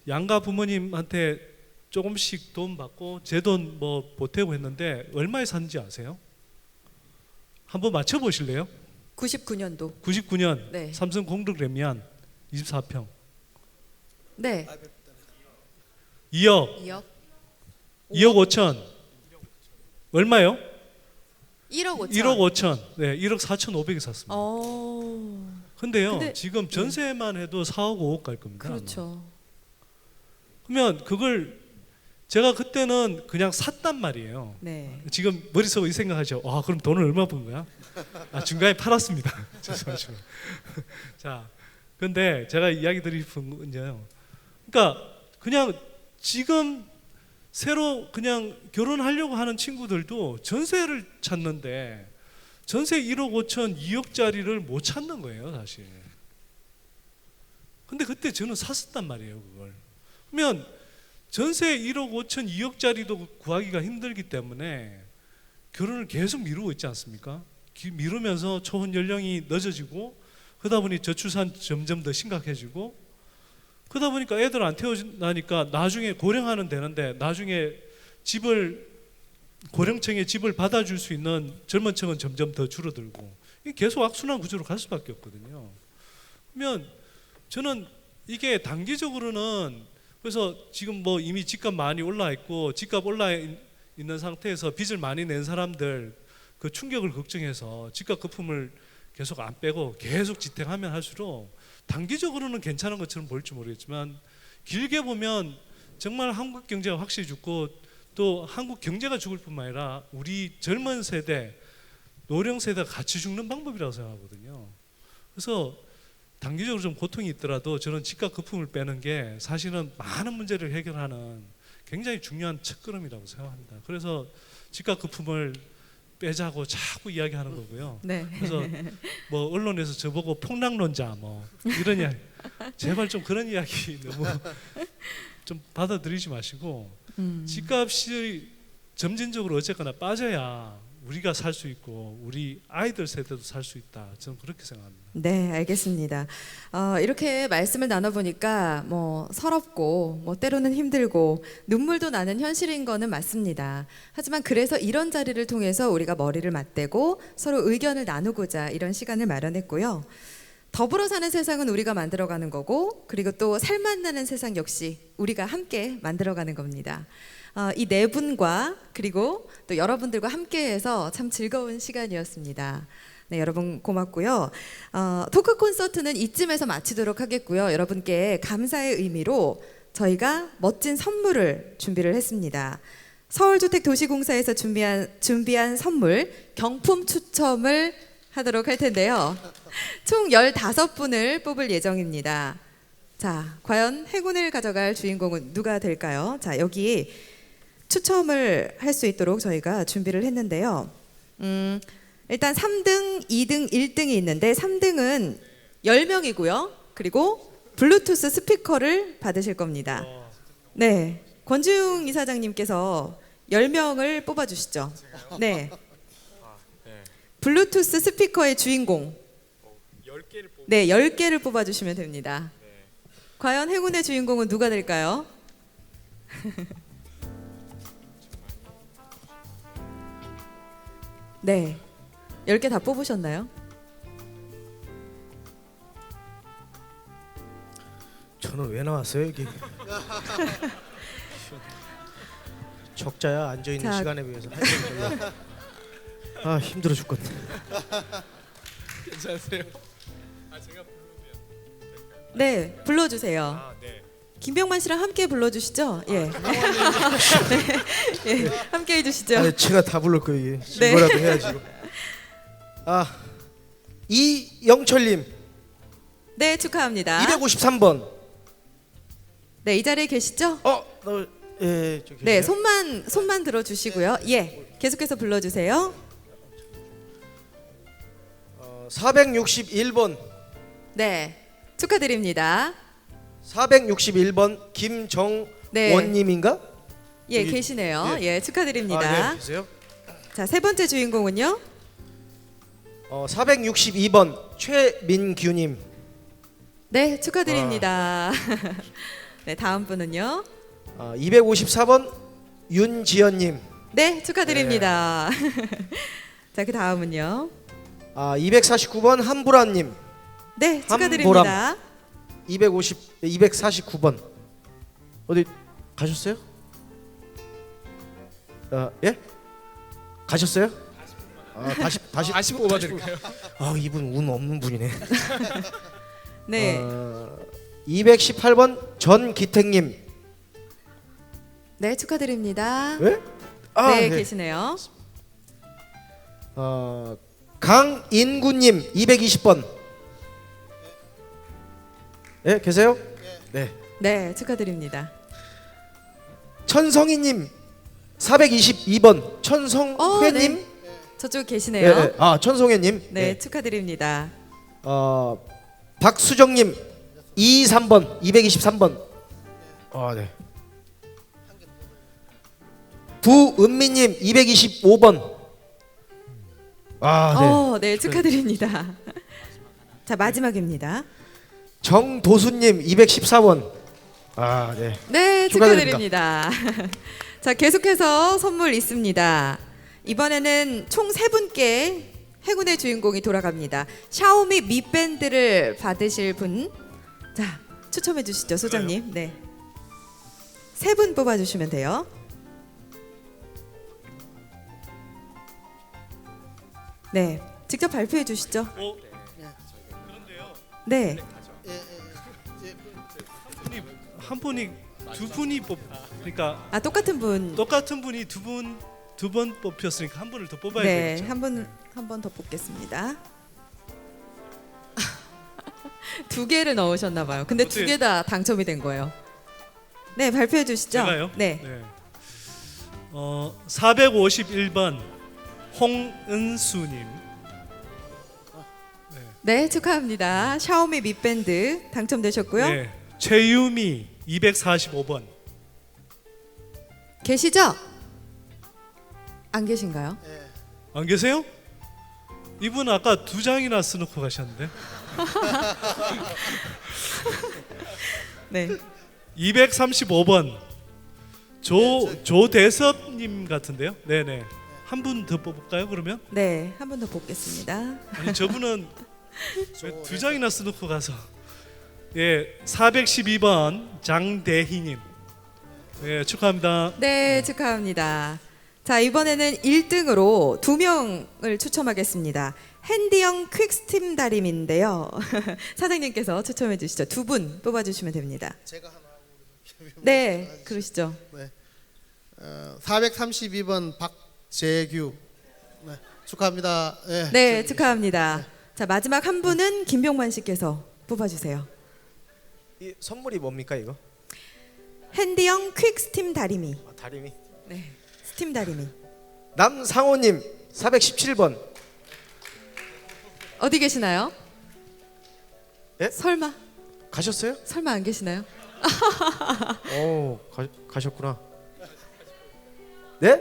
양가 부모님한테 조금씩 돈 받고 제 돈 뭐 보태고 했는데 얼마에 샀는지 아세요? 한번 맞춰 보실래요? 99년도. 99년 네. 삼성 공덕 레미안 24평 네. 2억 2억. 2억 5천 얼마요? 1억 5천. 1억 5천 네 1억 4천 5백에 샀습니다. 근데요 근데- 지금 전세만 해도 4억 5억 갈 겁니다. 그렇죠. 그러면 그걸 제가 그때는 그냥 샀단 말이에요. 네. 지금 머릿속에 이 생각하죠. 아 그럼 돈을 얼마 번 거야? 아 중간에 팔았습니다. 죄송하지만. 자, 근데 제가 이야기 드리고 싶은 건요. 그러니까 그냥 지금 새로 그냥 결혼하려고 하는 친구들도 전세를 찾는데 전세 1억 5천 2억짜리를 못 찾는 거예요, 사실. 근데 그때 저는 샀었단 말이에요, 그걸. 그러면 전세 1억 5천 2억짜리도 구하기가 힘들기 때문에 결혼을 계속 미루고 있지 않습니까? 미루면서 초혼 연령이 늦어지고 그러다 보니 저출산 점점 더 심각해지고 그러다 보니까 애들 안 태어나니까 나중에 고령화는 되는데 나중에 집을 고령층에 집을 받아줄 수 있는 젊은 층은 점점 더 줄어들고 이게 계속 악순환 구조로 갈 수밖에 없거든요. 그러면 저는 이게 단기적으로는 그래서 지금 뭐 이미 집값 많이 올라 있고 집값 올라 있는 상태에서 빚을 많이 낸 사람들 그 충격을 걱정해서 집값 거품을 계속 안 빼고 계속 지탱하면 할수록 단기적으로는 괜찮은 것처럼 보일지 모르겠지만 길게 보면 정말 한국 경제가 확실히 죽고 또 한국 경제가 죽을 뿐만 아니라 우리 젊은 세대, 노령 세대가 같이 죽는 방법이라고 생각하거든요. 그래서 단기적으로 좀 고통이 있더라도 저는 집값 거품을 빼는 게 사실은 많은 문제를 해결하는 굉장히 중요한 첫걸음이라고 생각합니다. 그래서 집값 거품을 빼자고 자꾸 이야기하는 거고요. 네. 그래서 뭐 언론에서 저보고 폭락론자 뭐 이런 이야기 제발 좀 그런 이야기 너무 좀 받아들이지 마시고 집값이 점진적으로 어쨌거나 빠져야 우리가 살 수 있고 우리 아이들 세대도 살 수 있다. 저는 그렇게 생각합니다. 네, 알겠습니다. 이렇게 말씀을 나눠보니까 뭐 서럽고 뭐 때로는 힘들고 눈물도 나는 현실인 거는 맞습니다. 하지만 그래서 이런 자리를 통해서 우리가 머리를 맞대고 서로 의견을 나누고자 이런 시간을 마련했고요. 더불어 사는 세상은 우리가 만들어가는 거고 그리고 또 살맛나는 세상 역시 우리가 함께 만들어가는 겁니다. 이 네 분과 그리고 또 여러분들과 함께해서 참 즐거운 시간이었습니다. 네, 여러분 고맙고요. 토크 콘서트는 이쯤에서 마치도록 하겠고요. 여러분께 감사의 의미로 저희가 멋진 선물을 준비를 했습니다. 서울주택도시공사에서 준비한 선물 경품 추첨을 하도록 할 텐데요. 총 15분을 뽑을 예정입니다. 자, 과연 행운을 가져갈 주인공은 누가 될까요? 자, 여기 추첨을 할 수 있도록 저희가 준비를 했는데요. 일단 3등, 2등, 1등이 있는데 3등은 10명이고요. 그리고 블루투스 스피커를 받으실 겁니다. 네, 권지웅 이사장님께서 10명을 뽑아주시죠. 네, 블루투스 스피커의 주인공. 10개를 뽑. 네, 10개를 뽑아주시면 됩니다. 과연 행운의 주인공은 누가 될까요? 네, 10개 다 뽑으셨나요? 저는 왜 나왔어요 여기? 적자야 앉아 있는 자. 시간에 비해서 한 시간 걸려. 아 힘들어 죽겠네. 괜찮으세요? 아 제가 부르면. 네, 불러주세요. 아 네. 김병만 씨랑 함께 불러주시죠. 예. 네, 예, 함께 해주시죠. 아니 제가 다 부를 거예요. 네. 이거라도 해야지. 아 이영철님 네, 축하합니다. 253번. 네, 이 자리에 계시죠? 너 예, 저 네, 계세요? 손만 들어주시고요. 예, 계속해서 불러주세요. 461번. 네, 축하드립니다. 461번 김정원님인가? 예, 여기- 계시네요. 예, 축하드립니다. 아, 네, 계세요? 자, 세 번째 주인공은요? 462번 최민규님. 네, 축하드립니다. 네, 다음 분은요? 254번 윤지연님. 네, 축하드립니다. 자, 그 다음은요? 249번 한보라님. 네, 축하드립니다. 249번 어디 가셨어요? 예? 가셨어요? 다시 뽑아드릴까요? 이분 운 없는 분이네. 네, 218번 전기택님. 네, 축하드립니다. 예? 네, 계시네요. 강인구님 220번. 예, 계세요? 네. 네, 축하드립니다. 천성희님 422번 천성회님. 네. 저쪽 예, 계시네요. 예. 천성회님. 네, 축하드립니다. 박수정님 23번 223번. 네. 부은미님 225번. 네. 네, 축하드립니다. 자, 마지막입니다. 정도수님 214번. 네. 네, 축하드립니다. 축하드립니다. 자, 계속해서 선물 있습니다. 이번에는 총 3분께 행운의 주인공이 돌아갑니다. 샤오미 미 밴드를 받으실 분, 자, 추첨해 주시죠, 소장님. 네, 3분 뽑아주시면 돼요. 네, 직접 발표해 주시죠. 그런데요. 네, 한 분이 두 분이 그러니까 똑같은 분. 똑같은 분이 두 번 뽑혔으니까 한 분을 더 뽑아야 네, 되겠죠. 한 번 더 뽑겠습니다. 2개를 넣으셨나 봐요. 근데 어떻게- 2개 다 당첨이 된 거예요. 네, 발표해 주시죠. 제가요? 네. 451번 홍은수님. 네, 축하합니다. 샤오미 미 밴드 당첨되셨고요. 네. 최유미 245번. 계시죠? 안 계신가요? 안 계세요? 이분 아까 2장이나 써놓고 가셨는데. 네. 235번 조대섭님 같은데요. 네네. 한 분 더 뽑을까요? 그러면? 네, 한 번 더 뽑겠습니다. 아니 저분은 왜 2장이나 써놓고 가서. 예, 412번 장대희님. 예, 축하합니다. 네, 축하합니다. 자, 이번에는 1등으로 2명을 추첨하겠습니다. 핸디형 퀵스팀 다림인데요. 사장님께서 추첨해 주시죠. 2분 뽑아주시면 됩니다. 제가 하나 네, 그러시죠. 432번 박재규. 네, 축하합니다. 네, 축하합니다. 자, 마지막 한 분은 김병만 씨께서 뽑아주세요. 이 선물이 뭡니까 이거? 핸디형 퀵 스팀 다리미. 다리미. 네, 스팀 다리미. 남상호님 417번. 어디 계시나요? 예? 설마 가셨어요? 설마 안 계시나요? 오, 가셨구나. 네?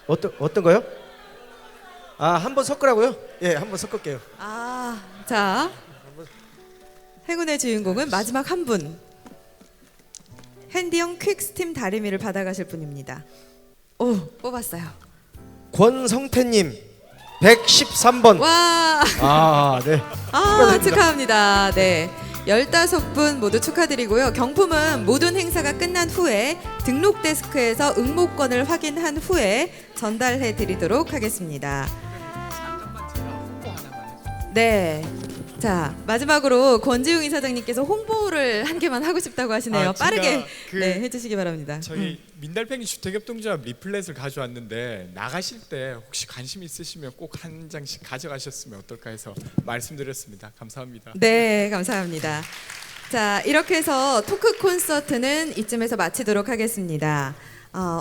어떤 거요? 아, 한번 섞으라고요? 예, 한번 섞을게요. 아, 자, 행운의 주인공은 마지막 한 분. 핸디형 퀵 스팀 다리미를 받아가실 분입니다. 오, 뽑았어요. 권성태님 113번. 와, 아, 네. 아, 축하합니다. 네. 15분 모두 축하드리고요. 경품은 모든 행사가 끝난 후에 등록 데스크에서 응모권을 확인한 후에 전달해 드리도록 하겠습니다. 네. 자, 마지막으로 권지웅 이사장님께서 홍보를 한 개만 하고 싶다고 하시네요. 아, 제가 빠르게 그 네, 해주시기 바랍니다. 저희 민달팽이 주택협동조합 리플렛을 가져왔는데 나가실 때 혹시 관심 있으시면 꼭 한 장씩 가져가셨으면 어떨까 해서 말씀드렸습니다. 감사합니다. 네, 감사합니다. 자, 이렇게 해서 토크 콘서트는 이쯤에서 마치도록 하겠습니다.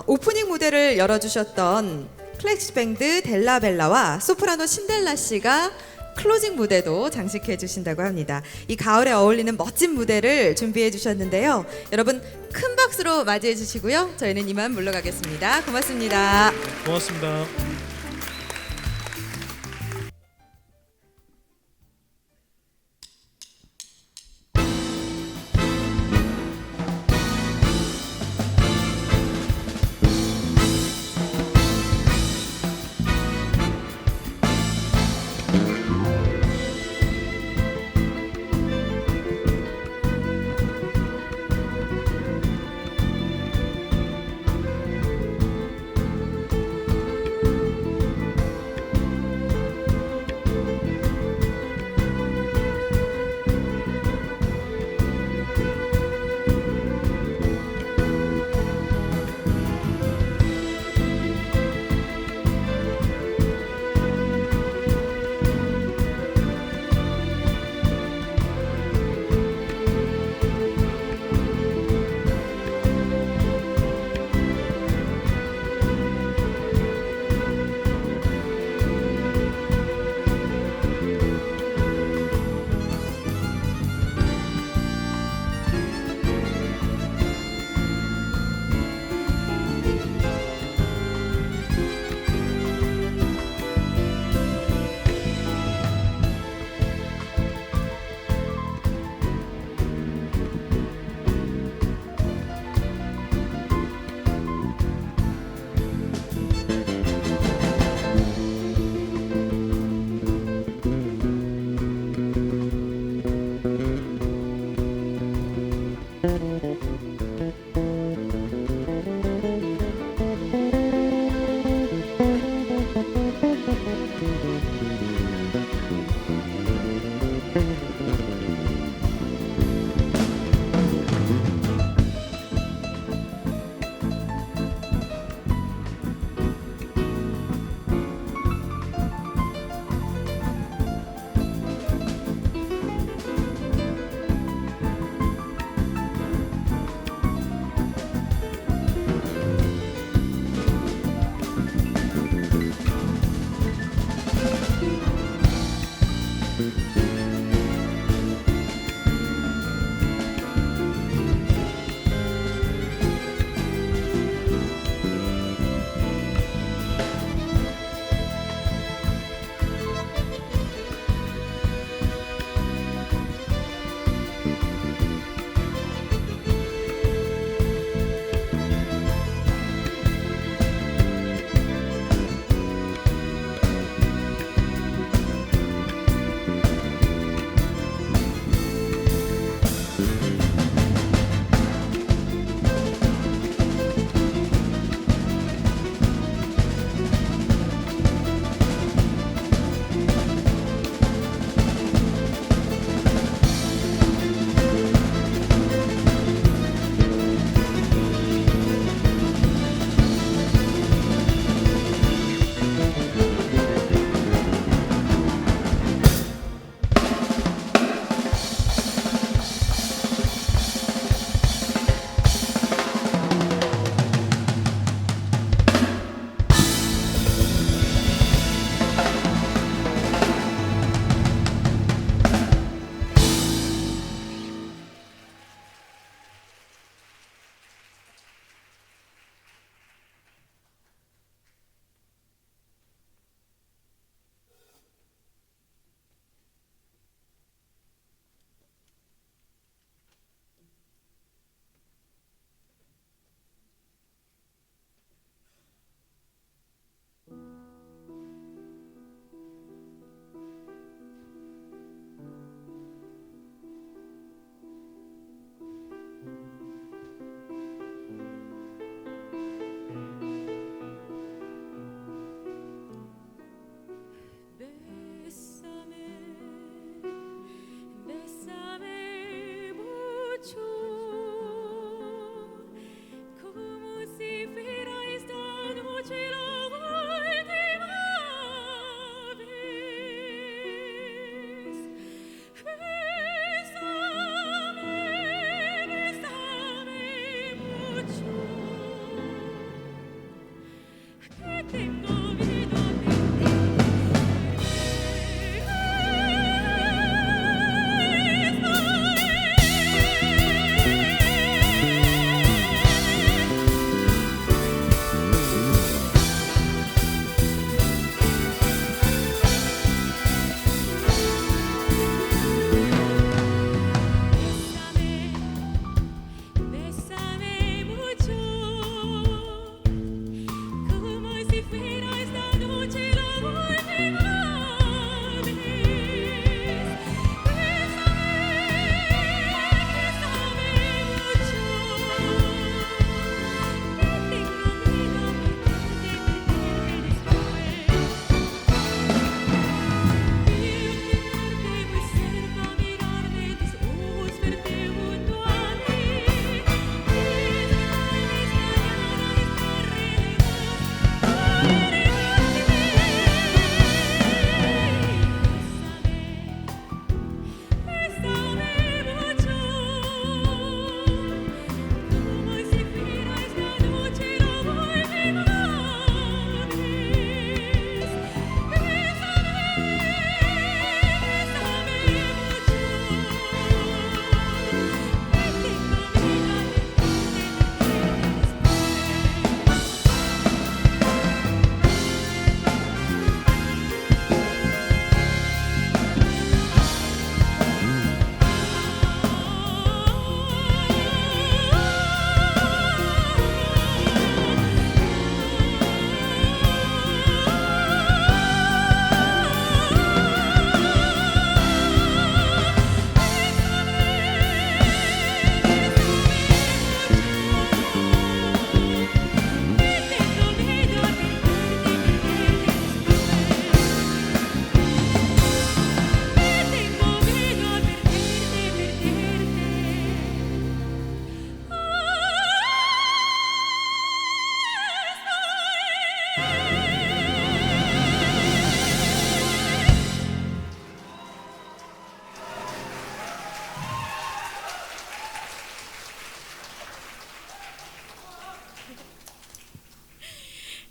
오프닝 무대를 열어주셨던 클래식 밴드 델라벨라와 소프라노 신델라 씨가 클로징 무대도 장식해 주신다고 합니다. 이 가을에 어울리는 멋진 무대를 준비해 주셨는데요. 여러분 큰 박수로 맞이해 주시고요. 저희는 이만 물러가겠습니다. 고맙습니다. 고맙습니다.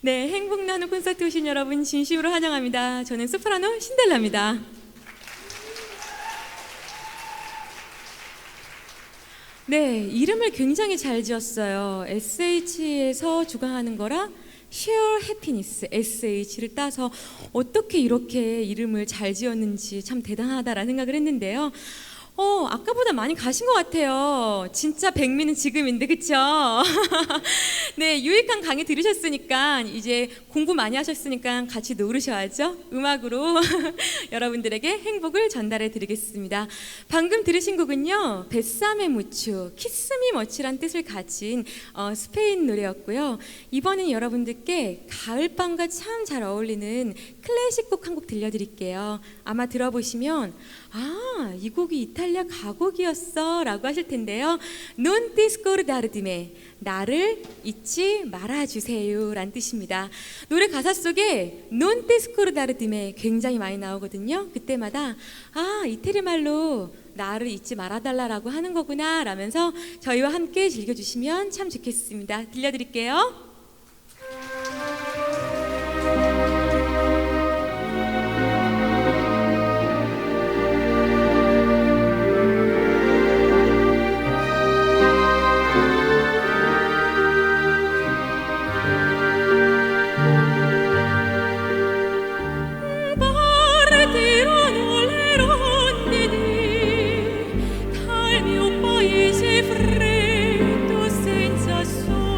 네, 행복 나눔 콘서트 오신 여러분 진심으로 환영합니다. 저는 소프라노 신델라입니다. 네, 이름을 굉장히 잘 지었어요. SH에서 주관하는 거라 Share Happiness, SH를 따서 어떻게 이렇게 이름을 잘 지었는지 참 대단하다라는 생각을 했는데요. 아까보다 많이 가신 것 같아요. 진짜 백미는 지금인데, 그쵸? 네, 유익한 강의 들으셨으니까 이제 공부 많이 하셨으니까 같이 놀으셔야죠. 음악으로 여러분들에게 행복을 전달해 드리겠습니다. 방금 들으신 곡은요, 베사메 무추, 키스미 머치란 뜻을 가진 스페인 노래였고요. 이번엔 여러분들께 가을밤과 참 잘 어울리는 클래식 곡 한 곡 들려드릴게요. 아마 들어보시면 이 곡이 이탈리아 가곡이었어 라고 하실 텐데요. Non ti scordarme, 나를 잊지 말아주세요 라는 뜻입니다. 노래 가사 속에 Non ti scordarme 굉장히 많이 나오거든요. 그때마다 이태리 말로 나를 잊지 말아달라고 하는 거구나 라면서 저희와 함께 즐겨주시면 참 좋겠습니다. 들려드릴게요. Freddo senza sole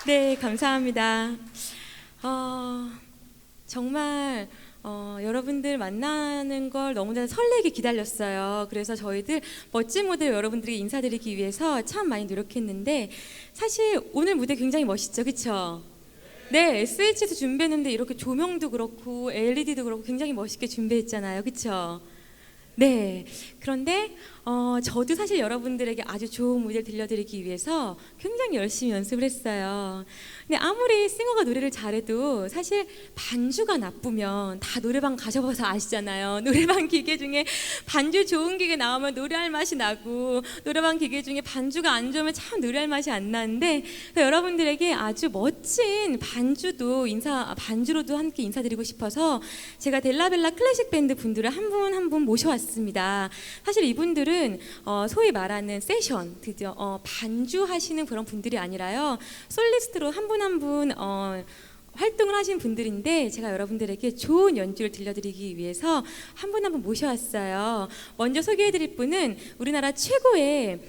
네, 감사합니다. 정말 여러분들 만나는 걸 너무나 설레게 기다렸어요. 그래서 저희들 멋진 무대 여러분들에게 인사드리기 위해서 참 많이 노력했는데 사실 오늘 무대 굉장히 멋있죠, 그렇죠? 네, SH에서 준비했는데 이렇게 조명도 그렇고 LED도 그렇고 굉장히 멋있게 준비했잖아요. 그렇죠? 네. 그런데 저도 사실 여러분들에게 아주 좋은 무대를 들려드리기 위해서 굉장히 열심히 연습을 했어요. 근데 아무리 싱어가 노래를 잘해도 사실 반주가 나쁘면 다 노래방 가셔봐서 아시잖아요. 노래방 기계 중에 반주 좋은 기계 나오면 노래할 맛이 나고 노래방 기계 중에 반주가 안 좋으면 참 노래할 맛이 안 나는데 여러분들에게 아주 멋진 반주로도 함께 인사드리고 싶어서 제가 델라벨라 클래식 밴드 분들을 한 분 한 분 모셔왔습니다. 사실 이분들은 소위 말하는 세션, 드디어 반주하시는 그런 분들이 아니라요. 솔리스트로 한 분 한 분 활동을 하신 분들인데 제가 여러분들에게 좋은 연주를 들려드리기 위해서 한 분 한 분 모셔왔어요. 먼저 소개해드릴 분은 우리나라 최고의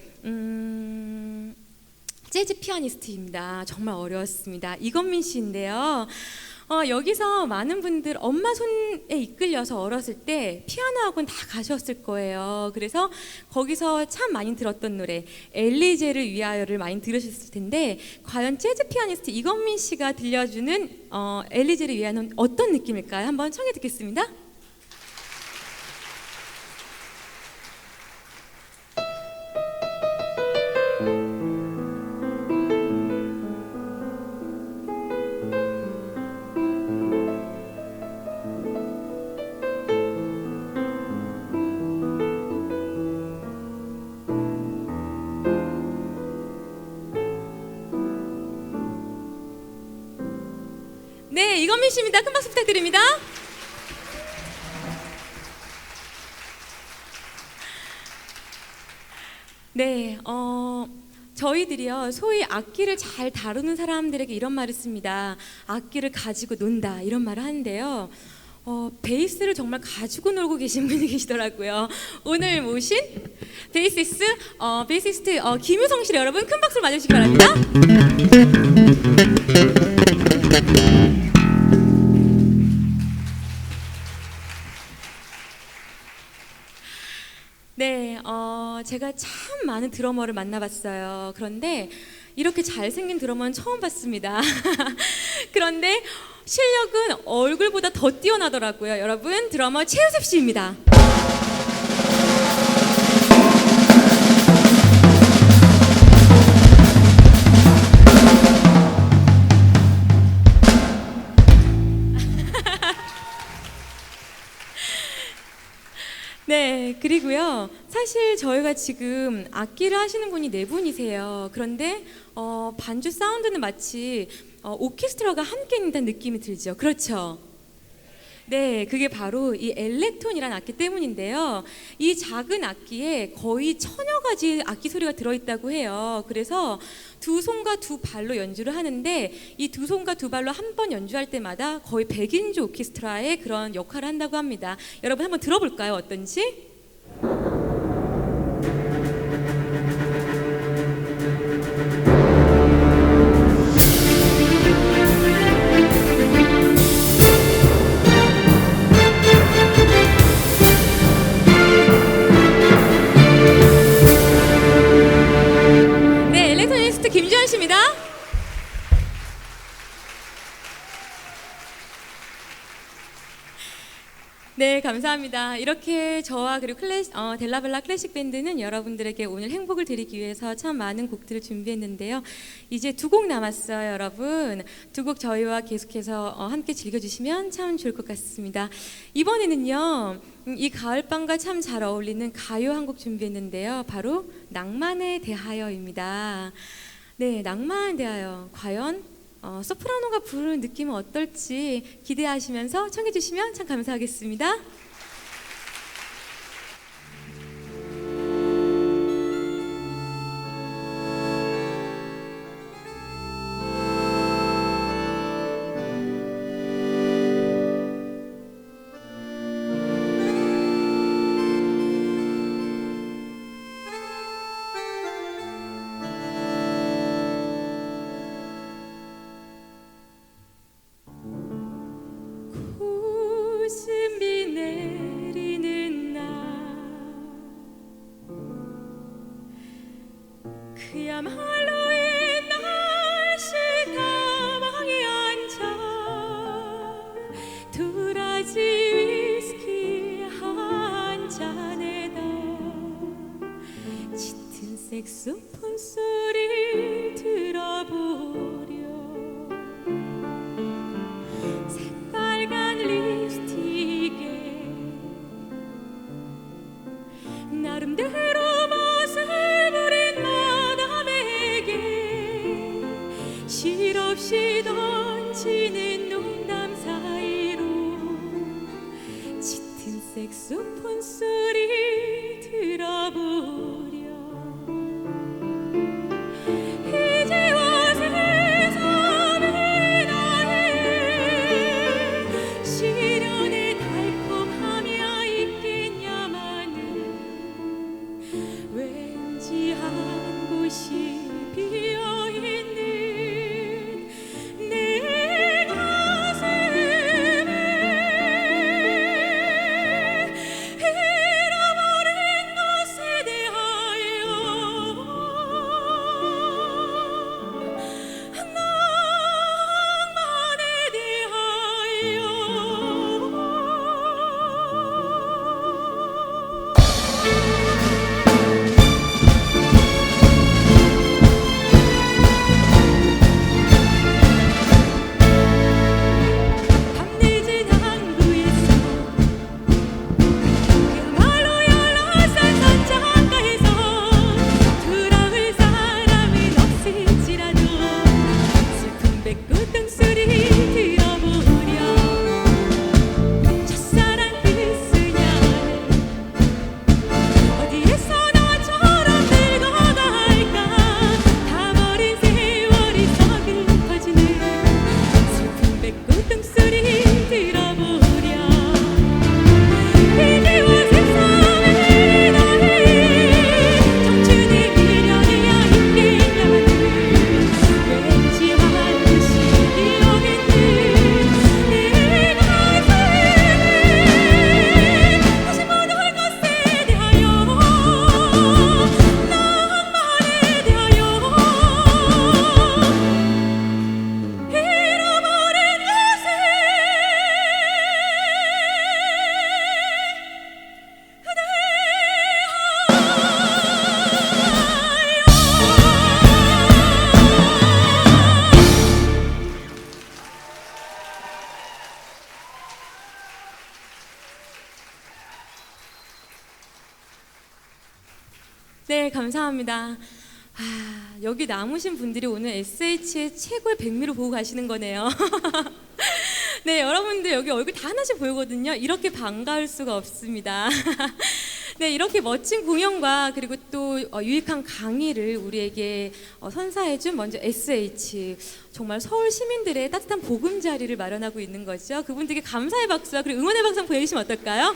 재즈 피아니스트입니다. 정말 어려웠습니다. 이건민 씨인데요. 여기서 많은 분들 엄마 손에 이끌려서 어렸을 때 피아노 학원 다 가셨을 거예요. 그래서 거기서 참 많이 들었던 노래 엘리제를 위하여를 많이 들으셨을 텐데 과연 재즈 피아니스트 이건민 씨가 들려주는 엘리제를 위하여는 어떤 느낌일까요? 한번 청해 듣겠습니다. 네, 이건민 씨입니다. 큰 박수 부탁드립니다. 네, 저희들이요 소위 악기를 잘 다루는 사람들에게 이런 말을 씁니다. 악기를 가지고 논다 이런 말을 하는데요. 베이스를 정말 가지고 놀고 계신 분이 계시더라고요. 오늘 모신 베이시스트 김유성 씨 여러분 큰 박수를 맞으시기 바랍니다. 네, 제가 참 많은 드러머를 만나봤어요. 그런데 이렇게 잘생긴 드러머는 처음 봤습니다. 그런데 실력은 얼굴보다 더 뛰어나더라고요. 여러분, 드러머 최우섭 씨입니다. 네, 그리고요. 사실 저희가 지금 악기를 하시는 분이 4분이세요. 그런데 반주 사운드는 마치 오케스트라가 함께 있는 느낌이 들죠. 그렇죠? 네, 그게 바로 이 엘렉톤이라는 악기 때문인데요. 이 작은 악기에 거의 1000여 가지 악기 소리가 들어있다고 해요. 그래서 두 손과 두 발로 연주를 하는데 이 두 손과 두 발로 한 번 연주할 때마다 거의 100인조 오케스트라의 그런 역할을 한다고 합니다. 여러분 한번 들어볼까요? 어떤지? 김주현 씨입니다. 네, 감사합니다. 이렇게 저와 그리고 델라벨라 클래식 밴드는 여러분들에게 오늘 행복을 드리기 위해서 참 많은 곡들을 준비했는데요. 이제 2곡 남았어요, 여러분. 2곡 저희와 계속해서 함께 즐겨주시면 참 좋을 것 같습니다. 이번에는요, 이 가을밤과 참 잘 어울리는 가요 한 곡 준비했는데요. 바로 낭만에 대하여입니다. 네, 낭만에 대하여 과연 소프라노가 부르는 느낌은 어떨지 기대하시면서 청해 주시면 참 감사하겠습니다. 웃음이 내리는 날 그야말로 이 날씨 다방에 앉아 색소폰 소리 들어보렴. 새빨간 립스틱에 나름대로 멋을 부린 마담에게 실없이 던지는 농담 사이로 짙은 색소폰 소리 들어보렴. 이제와 세상의 나의 시련의 달콤함이야 있겠냐마는 왠지 한 곳이 비어있는 내 가슴에 잃어버린 것에 대하여 낭만에 대하여 밤늦은 항구에서 그야말로 열화산 선장가에서 돌아올 사람은 없을지라도 슬픈 배꼽 등소리 들어보렴. 첫사랑 그 수녀는 어디에서 나처럼 늙어갈까. 다 버린 세월이 서글퍼지는 슬픈 배꼽 등소리 들어보렴. 이제와 세상의 나의 청춘의 미련이야 있겠냐마는 왠지 한 곳이 비어있는 내 가슴에 다시 모든 것에 대하여 낭만에 대하여 잃어버린 것에 네, 감사합니다. 여기 남으신 분들이 오늘 SH의 최고의 백미를 보고 가시는 거네요. 네, 여러분들 여기 얼굴 다 하나씩 보이거든요. 이렇게 반가울 수가 없습니다. 네, 이렇게 멋진 공연과 그리고 또 유익한 강의를 우리에게 선사해준 먼저 SH, 정말 서울 시민들의 따뜻한 보금자리를 마련하고 있는 거죠. 그분들께 감사의 박수와 그리고 응원의 박수 한번 보내주시면 어떨까요?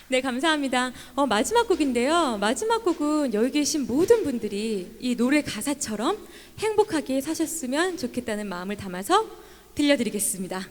네, 감사합니다. 마지막 곡인데요. 마지막 곡은 여기 계신 모든 분들이 이 노래 가사처럼 행복하게 사셨으면 좋겠다는 마음을 담아서 들려드리겠습니다.